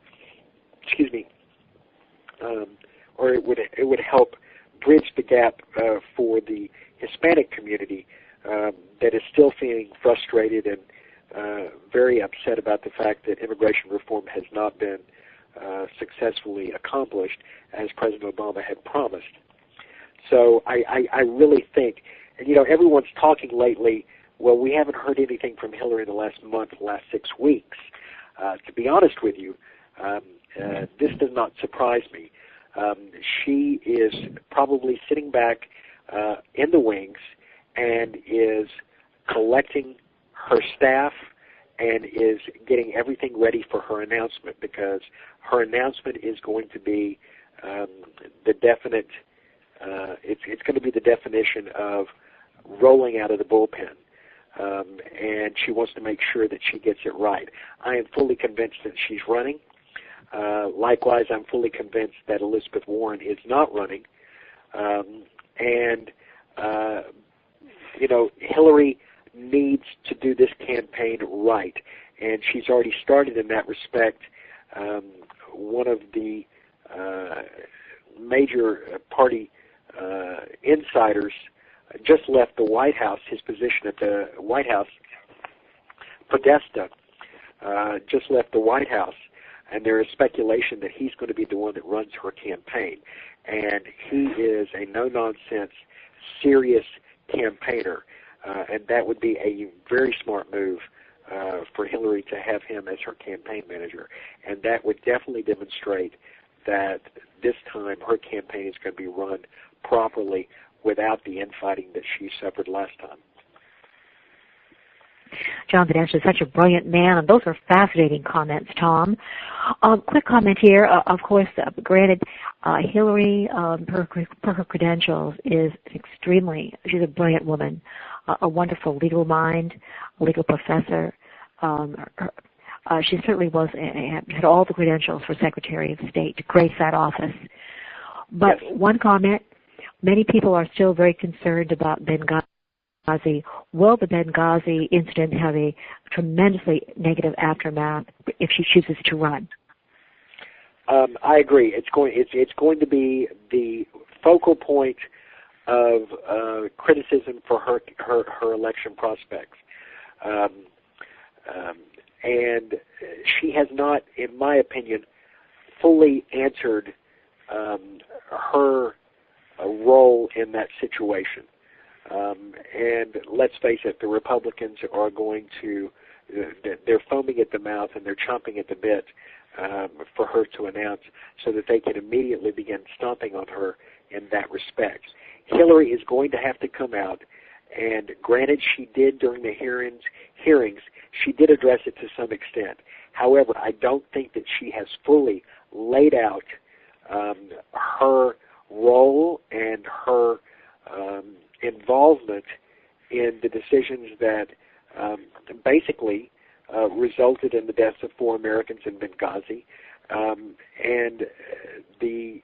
or it would help bridge the gap for the Hispanic community that is still feeling frustrated and very upset about the fact that immigration reform has not been successfully accomplished as President Obama had promised. So I really think, and everyone's talking lately, well, we haven't heard anything from Hillary in the last month, last 6 weeks. To be honest with you, this does not surprise me. She is probably sitting back in the wings and is collecting her staff and is getting everything ready for her announcement, because her announcement is going to be the definite, it's going to be the definition of rolling out of the bullpen. And she wants to make sure that she gets it right. I am fully convinced that she's running. Likewise, I'm fully convinced that Elizabeth Warren is not running. Hillary needs to do this campaign right, and she's already started in that respect. One of the major party insiders just left the White House. His position at the White House, Podesta, just left the White House, and there is speculation that he's going to be the one that runs her campaign. And he is a no-nonsense, serious campaigner, and that would be a very smart move for Hillary to have him as her campaign manager. And that would definitely demonstrate that this time her campaign is going to be run properly without the infighting that she suffered last time. John Benesh is such a brilliant man, and those are fascinating comments, Tom. Quick comment here. Of course, granted, Hillary, per her credentials, is she's a brilliant woman, a wonderful legal mind, a legal professor. She certainly had all the credentials for Secretary of State to grace that office. But yes. One comment, many people are still very concerned about Benghazi. Will the Benghazi incident have a tremendously negative aftermath if she chooses to run? I agree. It's going to be the focal point of criticism for her election prospects. And she has not, in my opinion, fully answered her role in that situation. And let's face it, the Republicans are going to, they're foaming at the mouth and they're chomping at the bit for her to announce so that they can immediately begin stomping on her in that respect. Hillary is going to have to come out, and granted she did during the hearings, she did address it to some extent. However, I don't think that she has fully laid out her role and her involvement in the decisions that basically resulted in the deaths of 4 Americans in Benghazi and the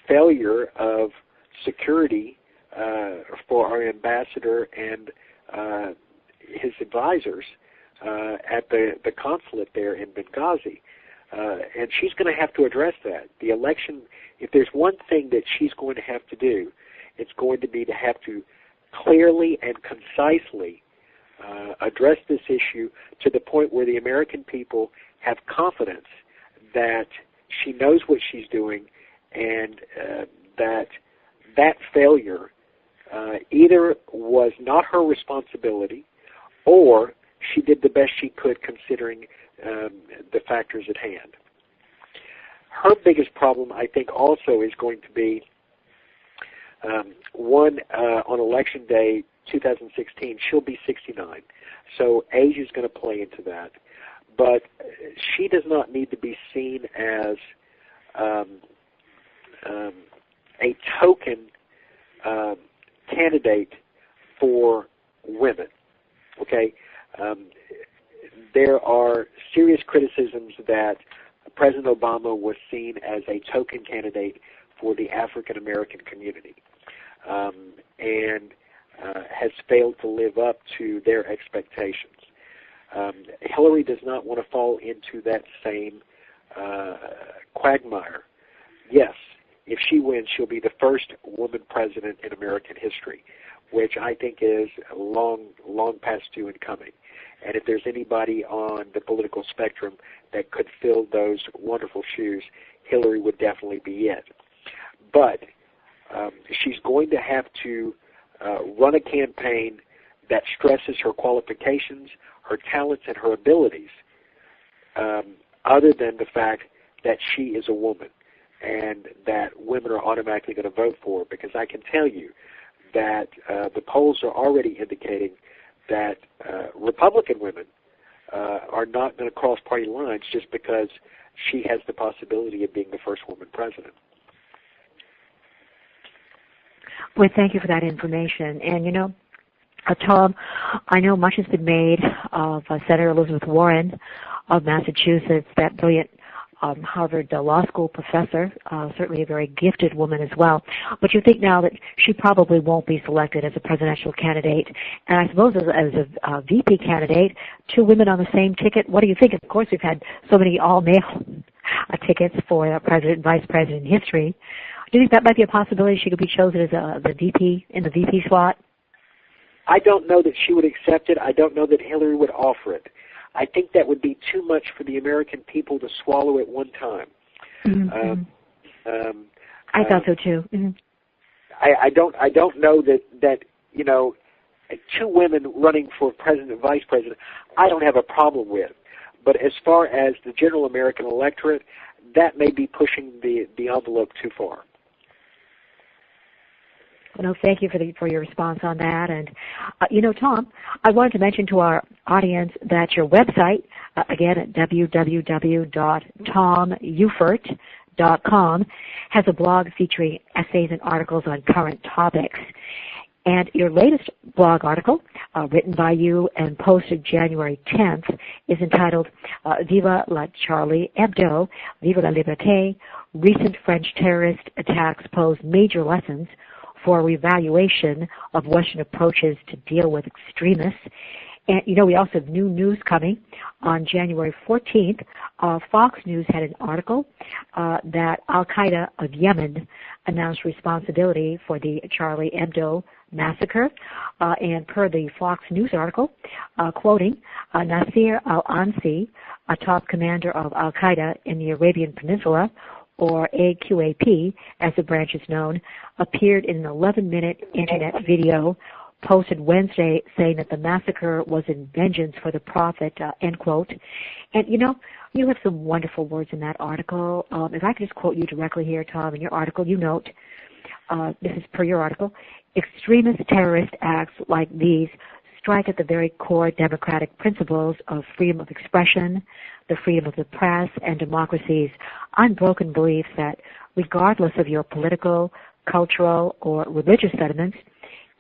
failure of security for our ambassador and his advisors at the consulate there in Benghazi. And she's going to have to address that. The election, if there's one thing that she's going to have to do, it's going to be to have to clearly and concisely address this issue to the point where the American people have confidence that she knows what she's doing and that failure either was not her responsibility or she did the best she could considering the factors at hand. Her biggest problem, I think, also is going to be on Election Day 2016, she'll be 69. So age is going to play into that. But she does not need to be seen as a token candidate for women. Okay? There are serious criticisms that President Obama was seen as a token candidate for the African American community and has failed to live up to their expectations. Hillary does not want to fall into that same quagmire. Yes, if she wins, she'll be the first woman president in American history, which I think is long past due and coming. And if there's anybody on the political spectrum that could fill those wonderful shoes, Hillary would definitely be it. But she's going to have to run a campaign that stresses her qualifications, her talents, and her abilities, other than the fact that she is a woman and that women are automatically going to vote for her. Because I can tell you that the polls are already indicating that Republican women are not going to cross party lines just because she has the possibility of being the first woman president. Well, thank you for that information. And, you know, Tom, I know much has been made of Senator Elizabeth Warren of Massachusetts, that brilliant Harvard Law School professor, certainly a very gifted woman as well. But you think now that she probably won't be selected as a presidential candidate. And I suppose as a VP candidate, 2 women on the same ticket, what do you think? Of course, we've had so many all-male tickets for president and vice president in history. Do you think that might be a possibility she could be chosen as the VP in the VP slot? I don't know that she would accept it. I don't know that Hillary would offer it. I think that would be too much for the American people to swallow at one time. Mm-hmm. I thought so too. Mm-hmm. I don't know that you know, 2 women running for president and vice president, I don't have a problem with. But as far as the general American electorate, that may be pushing the envelope too far. No, thank you for your response on that. And, Tom, I wanted to mention to our audience that your website, again at www.tomufererd.com, has a blog featuring essays and articles on current topics. And your latest blog article, written by you and posted January 10th, is entitled Viva la Charlie Hebdo, Viva la Liberté, Recent French Terrorist Attacks Pose Major Lessons for Reevaluation of Western Approaches to Deal with Extremists. And, we also have new news coming. On January 14th, Fox News had an article that Al-Qaeda of Yemen announced responsibility for the Charlie Hebdo massacre. And per the Fox News article, quoting, Nasir al-Ansi, a top commander of Al-Qaeda in the Arabian Peninsula, or AQAP, as the branch is known, appeared in an 11-minute internet video posted Wednesday saying that the massacre was in vengeance for the Prophet, end quote. And, you have some wonderful words in that article. If I could just quote you directly here, Tom, in your article, you note, this is per your article, extremist terrorist acts like these strike at the very core democratic principles of freedom of expression, the freedom of the press, and democracy's unbroken belief that regardless of your political, cultural, or religious sentiments,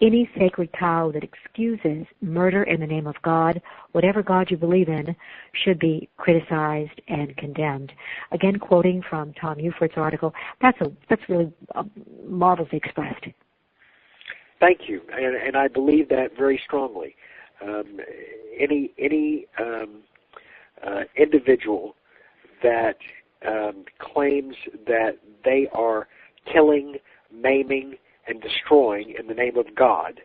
any sacred cow that excuses murder in the name of God, whatever God you believe in, should be criticized and condemned. Again, quoting from Tom Ufered's article, that's really marvelously expressed. Thank you, and I believe that very strongly. Any individual that claims that they are killing, maiming, and destroying in the name of God,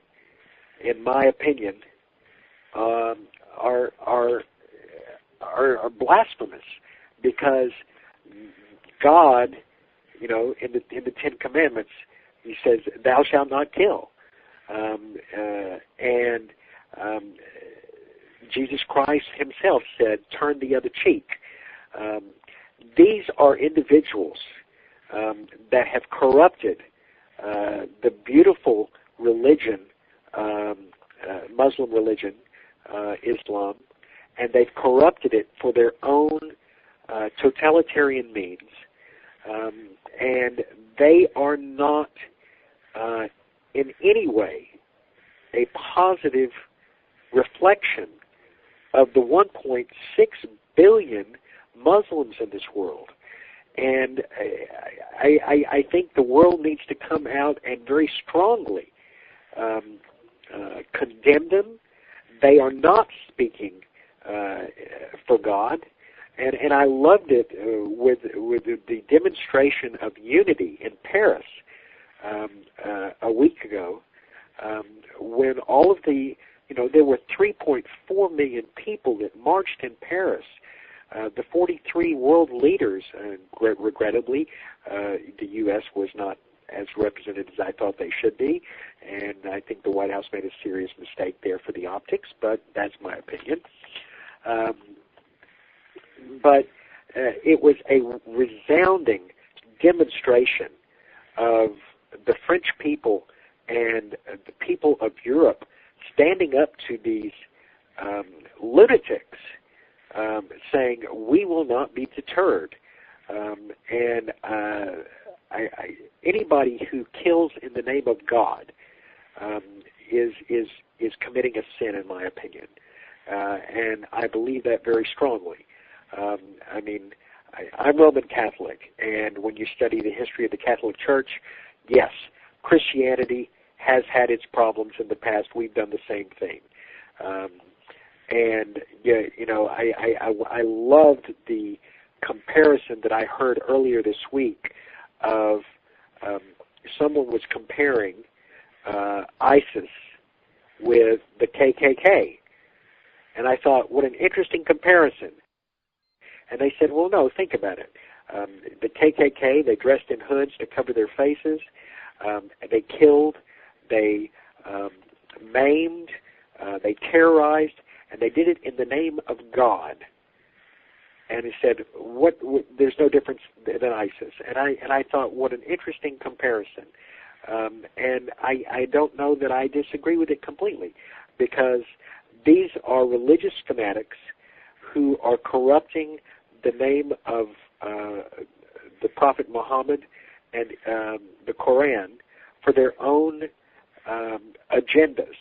in my opinion, are blasphemous, because God, in the Ten Commandments, He says, "Thou shalt not kill," and Jesus Christ Himself said, "Turn the other cheek." These are individuals that have corrupted the beautiful religion, Muslim religion, Islam, and they've corrupted it for their own totalitarian means, and they are not in any way a positive reflection of the 1.6 billion Muslims in this world. And I think the world needs to come out and very strongly condemn them. They are not speaking for God. And I loved it with the demonstration of unity in Paris a week ago, when all of the, there were 3.4 million people that marched in Paris. The 43 world leaders, regrettably, the U.S. was not as represented as I thought they should be, and I think the White House made a serious mistake there for the optics, but that's my opinion. But it was a resounding demonstration of the French people and the people of Europe standing up to these lunatics, saying, "We will not be deterred." And anybody who kills in the name of God is committing a sin, in my opinion, and I believe that very strongly. I'm Roman Catholic, and when you study the history of the Catholic Church, yes, Christianity has had its problems in the past. We've done the same thing. And I loved the comparison that I heard earlier this week of someone was comparing ISIS with the KKK. And I thought, what an interesting comparison. And they said, well, no, think about it. The KKK, they dressed in hoods to cover their faces. They killed, they maimed, they terrorized, and they did it in the name of God. And he said, "What? There's no difference than ISIS." And I thought, what an interesting comparison. And I don't know that I disagree with it completely, because these are religious fanatics who are corrupting the name of the Prophet Muhammad and the Quran for their own agendas.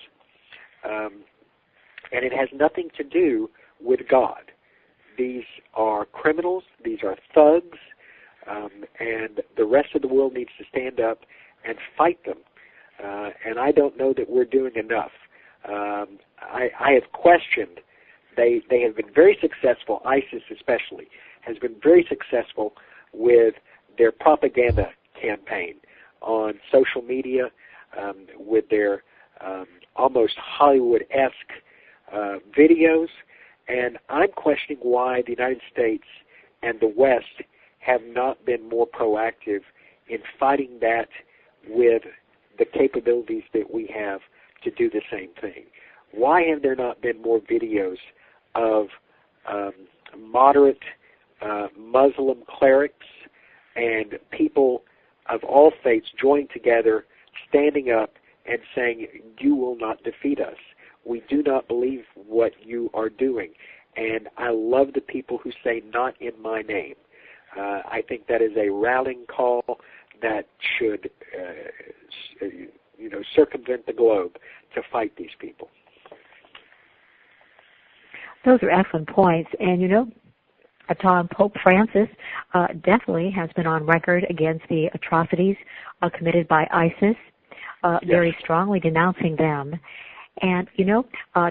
And it has nothing to do with God. These are criminals, these are thugs, and the rest of the world needs to stand up and fight them. And I don't know that we're doing enough. I have questioned. They have been very successful, ISIS especially, has been very successful with their propaganda campaign on social media, with their almost Hollywood-esque videos. And I'm questioning why the United States and the West have not been more proactive in fighting that with the capabilities that we have to do the same thing. Why have there not been more videos of moderate Muslim clerics and people of all faiths joining together, standing up and saying, you will not defeat us. We do not believe what you are doing. And I love the people who say, not in my name. I think that is a rallying call that should circumvent the globe to fight these people. Those are excellent points. And, Tom, Pope Francis definitely has been on record against the atrocities committed by ISIS, very strongly denouncing them. And,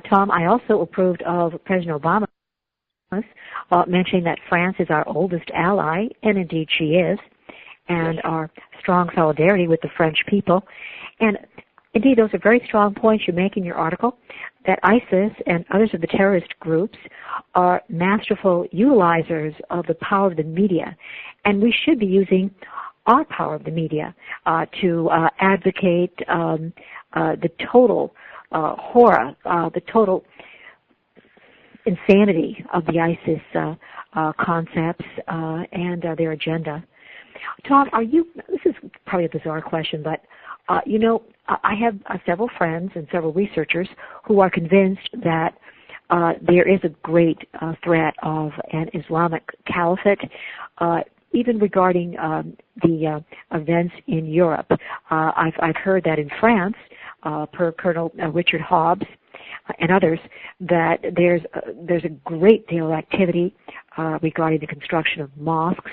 Tom, I also approved of President Obama's mentioning that France is our oldest ally, and indeed she is, and our strong solidarity with the French people. And indeed, those are very strong points you make in your article, that ISIS and others of the terrorist groups are masterful utilizers of the power of the media, and we should be using our power of the media to advocate the total horror, the total insanity of the ISIS concepts and their agenda. Tom, this is probably a bizarre question, but I have several friends and several researchers who are convinced that there is a great threat of an Islamic caliphate, even regarding the events in Europe. I've heard that in France, per Colonel Richard Hobbs and others, that there's a great deal of activity regarding the construction of mosques.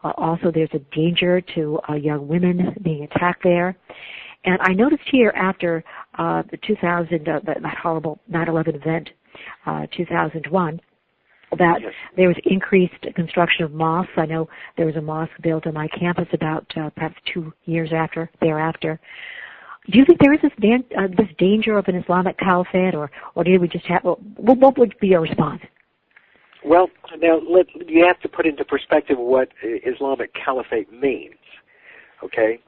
Also, there's a danger to young women being attacked there. And I noticed here after the 2000, that horrible 9/11 event, 2001, that there was increased construction of mosques. I know there was a mosque built on my campus about perhaps 2 years thereafter. Do you think there is this danger of an Islamic caliphate, or do we just have? What would be your response? Well, now you have to put into perspective what Islamic caliphate means. Okay,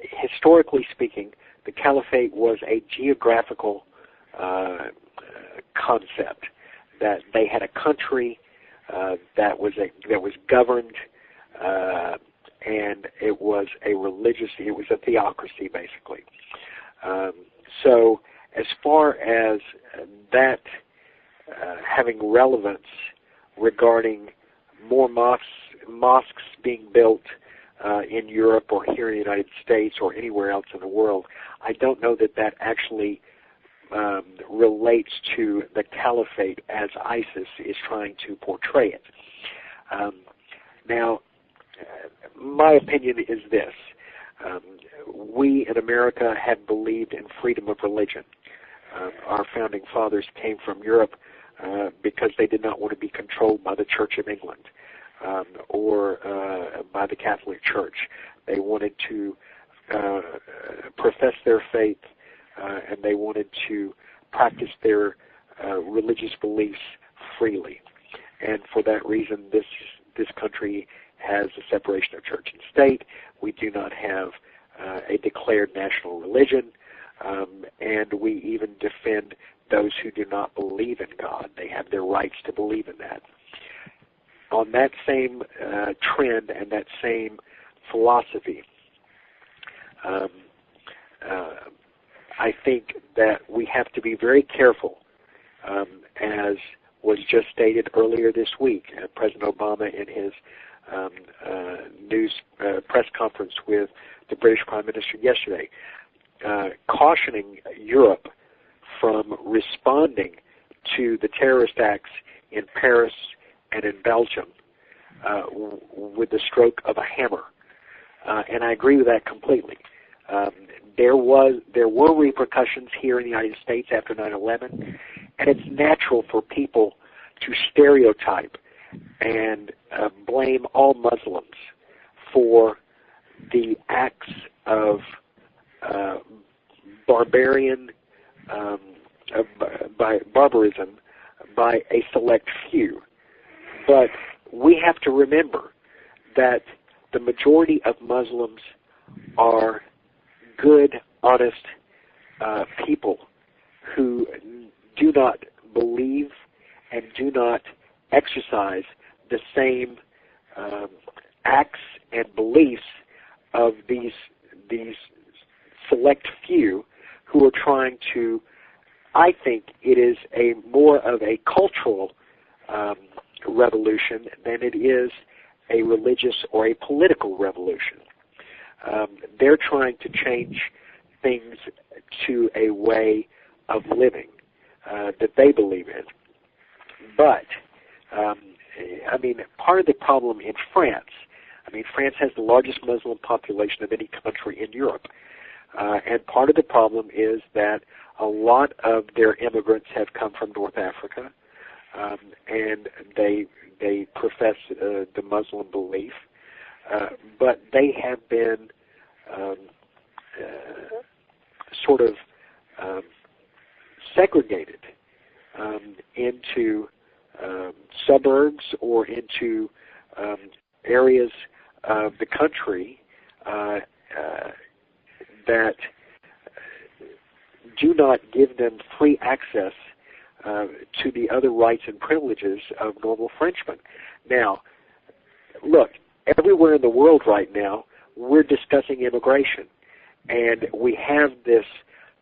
historically speaking, the caliphate was a geographical concept, that they had a country that was governed, and it was a theocracy basically. So as far as that having relevance regarding more mosques being built in Europe or here in the United States or anywhere else in the world, I don't know that actually relates to the caliphate as ISIS is trying to portray it. Now, my opinion is this. We in America had believed in freedom of religion. Our founding fathers came from Europe because they did not want to be controlled by the Church of England or by the Catholic Church. They wanted to profess their faith and they wanted to practice their religious beliefs freely. And for that reason, this country has a separation of church and state. We do not have a declared national religion, and we even defend those who do not believe in God. They have their rights to believe in that. On that same trend and that same philosophy, I think that we have to be very careful, as was just stated earlier this week. President Obama, in his news press conference with the British Prime Minister yesterday, cautioning Europe from responding to the terrorist acts in Paris and in Belgium with the stroke of a hammer. And I agree with that completely. There were repercussions here in the United States after 9/11, and it's natural for people to stereotype and blame all Muslims for the acts of barbarism by a select few. But we have to remember that the majority of Muslims are good, honest people who do not believe and do not exercise the same acts and beliefs of these select few who are trying to. I think it is more of a cultural revolution than it is a religious or a political revolution. They're trying to change things to a way of living that they believe in. But, part of the problem in France, France has the largest Muslim population of any country in Europe. And part of the problem is that a lot of their immigrants have come from North Africa, and they profess the Muslim belief, but they have been sort of segregated into suburbs or into areas of the country that do not give them free access to the other rights and privileges of normal Frenchmen. Now, look, everywhere in the world right now, we're discussing immigration, and we have this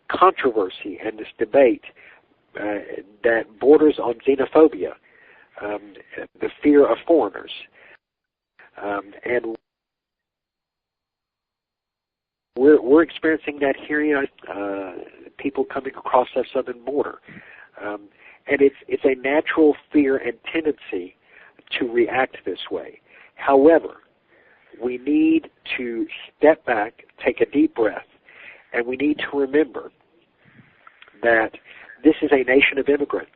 controversy and this debate that borders on xenophobia, the fear of foreigners, and we're experiencing that here. People coming across that southern border, and it's a natural fear and tendency to react this way. However, we need to step back, take a deep breath, and we need to remember that this is a nation of immigrants,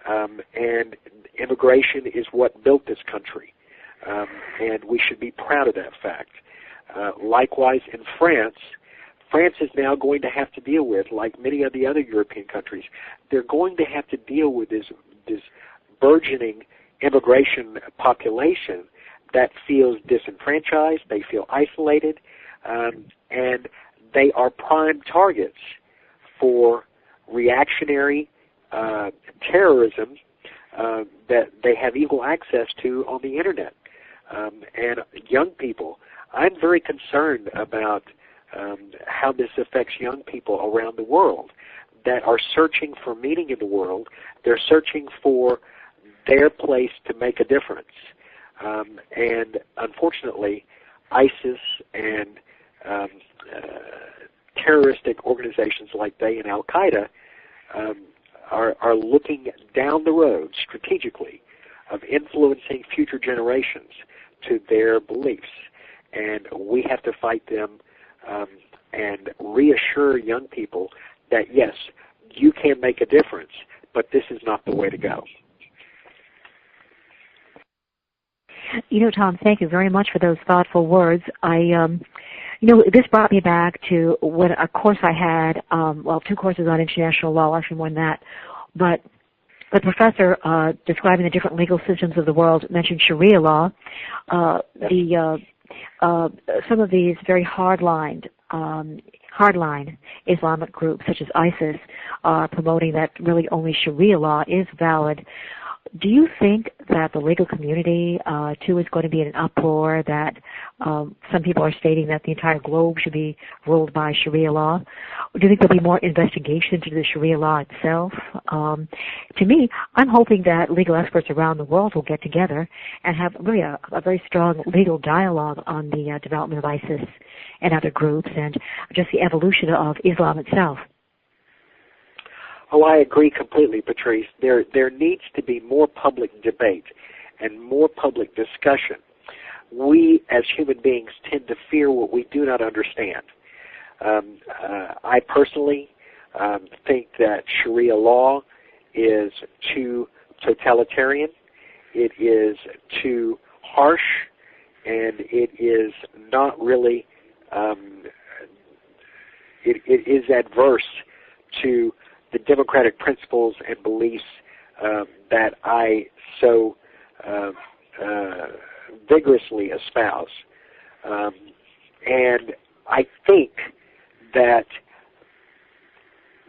and immigration is what built this country, and we should be proud of that fact. Likewise, in France is now going to have to deal with, like many of the other European countries, they're going to have to deal with this burgeoning immigration population that feels disenfranchised, they feel isolated, and they are prime targets for reactionary terrorism that they have equal access to on the Internet. And young people, I'm very concerned about how this affects young people around the world that are searching for meaning in the world. They're searching for their place to make a difference. And unfortunately, ISIS and terroristic organizations like they and Al-Qaeda are looking down the road strategically of influencing future generations to their beliefs. And we have to fight them and reassure young people that, yes, you can make a difference, but this is not the way to go. Tom, thank you very much for those thoughtful words. This brought me back to a course I had, 2 courses on international law, actually more than that, but the professor describing the different legal systems of the world mentioned Sharia law. Some of these very hardline Islamic groups, such as ISIS, are promoting that really only Sharia law is valid. do you think that the legal community, too, is going to be in an uproar, that some people are stating that the entire globe should be ruled by Sharia law? Or do you think there'll be more investigation into the Sharia law itself? To me, I'm hoping that legal experts around the world will get together and have really a very strong legal dialogue on the development of ISIS and other groups and just the evolution of Islam itself. Oh, I agree completely, Patrice. There needs to be more public debate and more public discussion. We, as human beings, tend to fear what we do not understand. I personally think that Sharia law is too totalitarian. It is too harsh, and it is not really. It is adverse to the democratic principles and beliefs that I so vigorously espouse. And I think that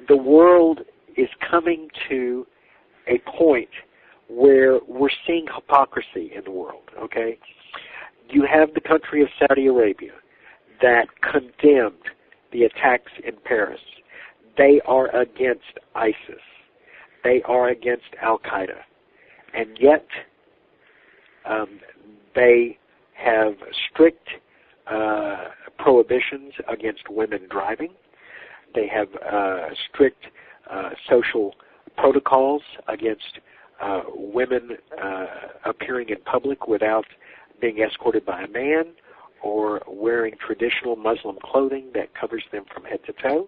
the world is coming to a point where we're seeing hypocrisy in the world, okay? You have the country of Saudi Arabia that condemned the attacks in Paris. They are against ISIS. They are against Al-Qaeda. And yet, they have strict prohibitions against women driving. They have strict social protocols against women appearing in public without being escorted by a man or wearing traditional Muslim clothing that covers them from head to toe.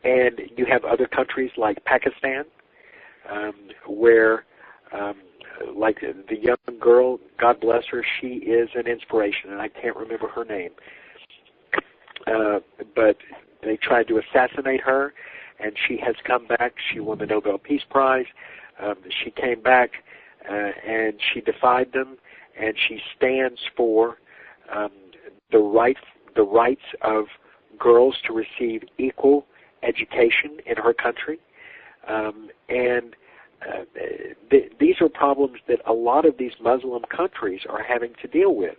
And you have other countries like Pakistan, where, like the young girl, God bless her, she is an inspiration, and I can't remember her name. But they tried to assassinate her, and she has come back. She won the Nobel Peace Prize. She came back, and she defied them, and she stands for the rights of girls to receive equal education in her country. These are problems that a lot of these Muslim countries are having to deal with.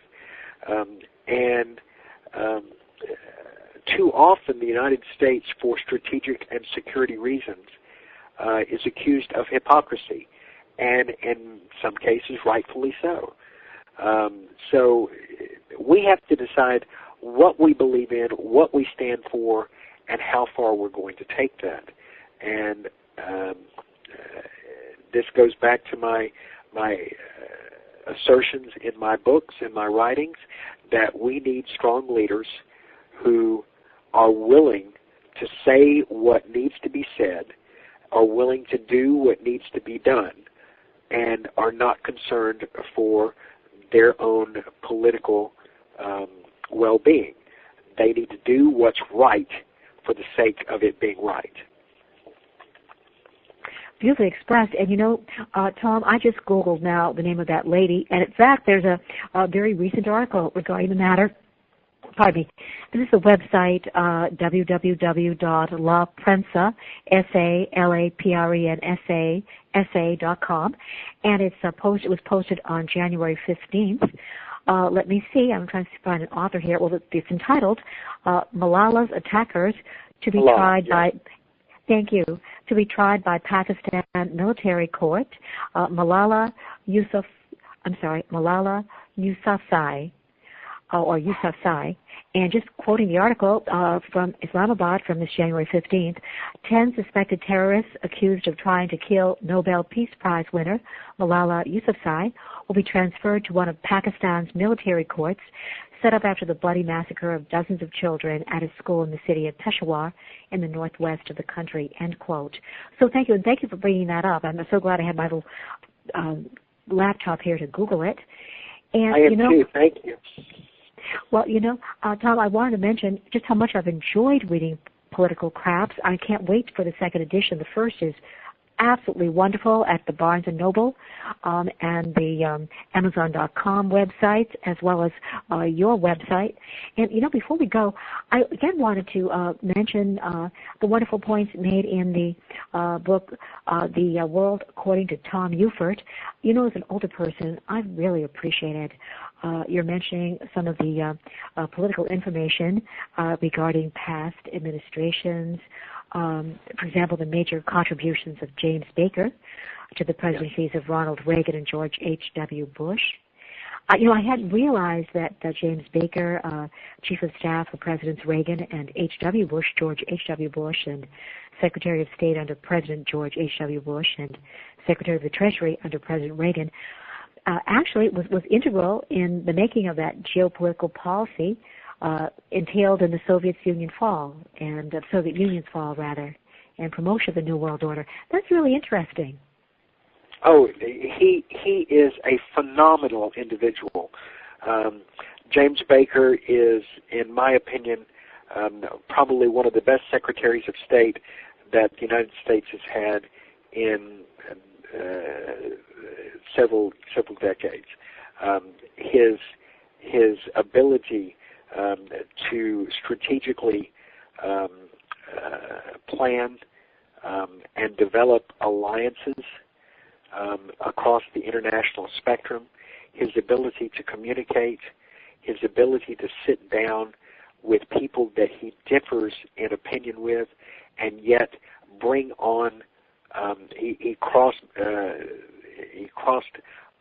Too often the United States, for strategic and security reasons, is accused of hypocrisy, and in some cases rightfully so. So we have to decide what we believe in, what we stand for, and how far we're going to take that. And this goes back to my assertions in my books, in my writings, that we need strong leaders who are willing to say what needs to be said, are willing to do what needs to be done, and are not concerned for their own political well-being. They need to do what's right for the sake of it being right. Beautifully expressed. And you know, Tom, I just Googled now the name of that lady, and in fact, there's a very recent article regarding the matter. Pardon me. This is the website, www.laprensa, LAPRENSA.com, and it was posted on January 15th. Let me see. I'm trying to find an author here. Well, it's entitled Malala's Attackers to be tried by... Thank you. To be tried by Pakistan military court. Malala Yousafzai, or Yousafzai. And just quoting the article from Islamabad from this January 15th, 10 suspected terrorists accused of trying to kill Nobel Peace Prize winner Malala Yousafzai will be transferred to one of Pakistan's military courts set up after the bloody massacre of dozens of children at a school in the city of Peshawar in the northwest of the country, end quote. So thank you, and thank you for bringing that up. I'm so glad I had my little laptop here to Google it. And, I am too. Thank you. Well, you know, Tom, I wanted to mention just how much I've enjoyed reading Political Craps. I can't wait for the second edition. The first is absolutely wonderful at the Barnes & Noble and the Amazon.com websites, as well as your website. And, before we go, I again wanted to mention the wonderful points made in the book, The World According to Tom Ufererd. As an older person, I've really appreciated you're mentioning some of the political information regarding past administrations. For example, the major contributions of James Baker to the presidencies of Ronald Reagan and George H.W. Bush. I hadn't realized that James Baker, Chief of Staff for Presidents Reagan and H.W. Bush, George H.W. Bush, and Secretary of State under President George H.W. Bush, and Secretary of the Treasury under President Reagan, actually was integral in the making of that geopolitical policy entailed in the Soviet Union's fall, and promotion of the New World Order. That's really interesting. Oh, he is a phenomenal individual. James Baker is, in my opinion, probably one of the best secretaries of state that the United States has had in several decades. His ability to strategically plan and develop alliances across the international spectrum, his ability to communicate, his ability to sit down with people that he differs in opinion with, and yet bring on. He crossed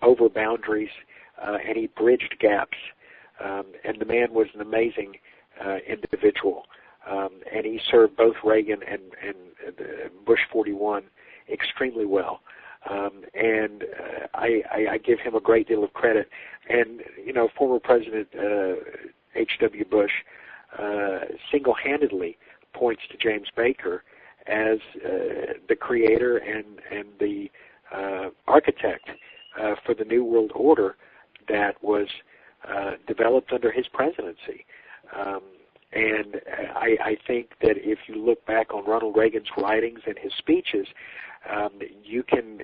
over boundaries and he bridged gaps. And the man was an amazing individual. And he served both Reagan and Bush 41 extremely well. And I give him a great deal of credit. And, former President H.W. Bush single-handedly points to James Baker as the creator and the architect for the New World Order that was developed under his presidency. And I think that if you look back on Ronald Reagan's writings and his speeches, you can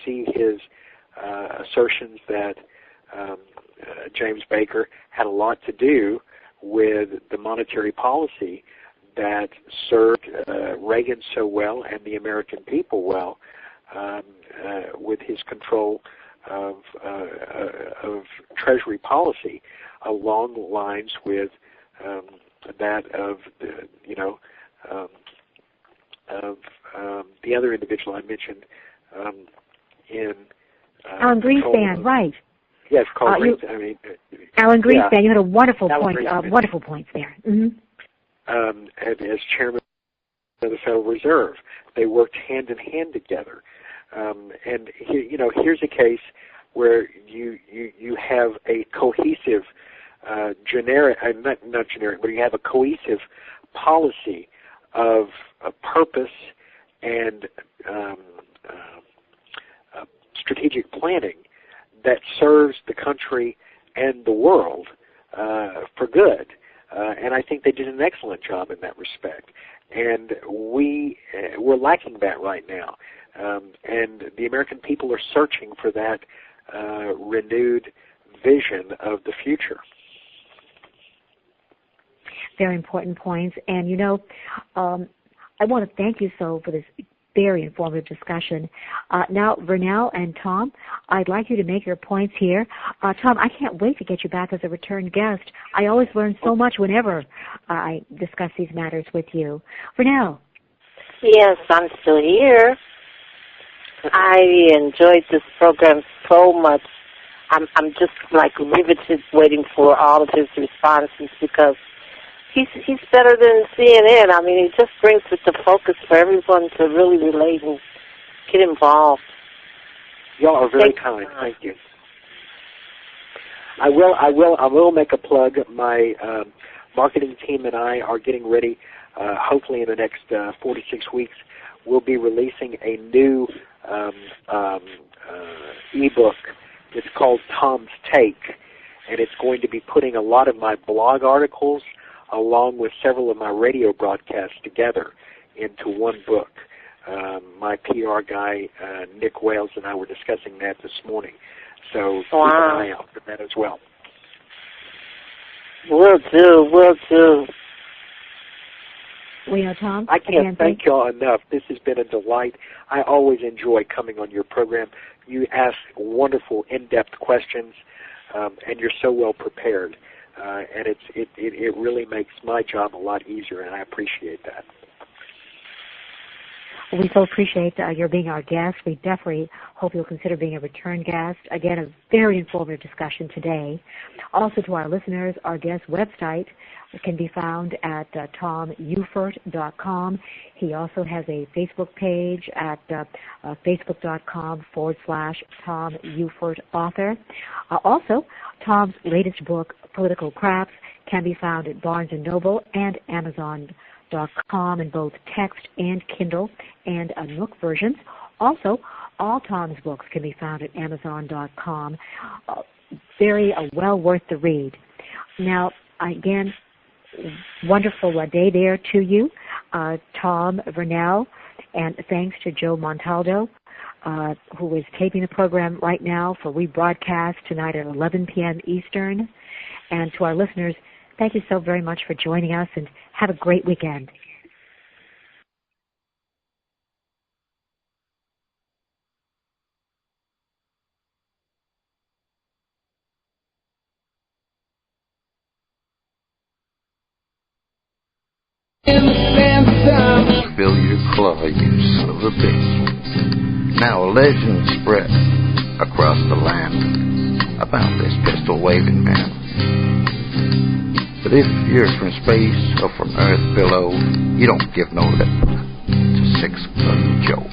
see his assertions that James Baker had a lot to do with the monetary policy that served Reagan so well and the American people well, with his control of Treasury policy along the lines with that of the other individual I mentioned in Alan Greenspan, right? Yes, Carl Greenspan. Alan Greenspan. Yeah. You had a wonderful wonderful points there. Mm-hmm. As chairman of the Federal Reserve, they worked hand in hand together. And here's a case where you have a cohesive, not generic, but you have a cohesive policy of purpose and strategic planning that serves the country and the world for good. And I think they did an excellent job in that respect. And we're lacking that right now. And the American people are searching for that renewed vision of the future. Very important points. And, I want to thank you so for this very informative discussion. Now, Vernell and Tom, I'd like you to make your points here. Tom, I can't wait to get you back as a return guest. I always learn so much whenever I discuss these matters with you. Vernell. Yes, I'm still here. I enjoyed this program so much. I'm just like riveted waiting for all of his responses because he's better than CNN. I mean, he just brings it to focus for everyone to really relate and get involved. Y'all are very kind. Thank you. I will make a plug. My marketing team and I are getting ready. Hopefully, in the next 4 to 6 weeks, we'll be releasing a new ebook. It's called Tom's Take, and it's going to be putting a lot of my blog articles along with several of my radio broadcasts together into one book. My PR guy, Nick Wales, and I were discussing that this morning. So keep an eye out for that as well. Will do. Well, Tom, I can't thank y'all enough. This has been a delight. I always enjoy coming on your program. You ask wonderful, in-depth questions, and you're so well prepared. And it really makes my job a lot easier, and I appreciate that. We so appreciate your being our guest. We definitely hope you'll consider being a return guest. Again, a very informative discussion today. Also, to our listeners, our guest website can be found at tomufererd.com. He also has a Facebook page at facebook.com/Tom Ufererd author. Also, Tom's latest book, Political Craps, can be found at Barnes & Noble and Amazon.com in both text and Kindle and Nook versions. Also, all Tom's books can be found at Amazon.com. Very well worth the read. Now, again, wonderful day there to you, Tom Vernell, and thanks to Joe Montaldo, who is taping the program right now for rebroadcast tonight at 11 p.m. Eastern. And to our listeners, thank you so very much for joining us, and have a great weekend. Fill your claw, you son of a bitch. Now a legend spread across the land about this pistol-waving man. But if you're from space or from Earth below, you don't give no lip to Six Gun Joe.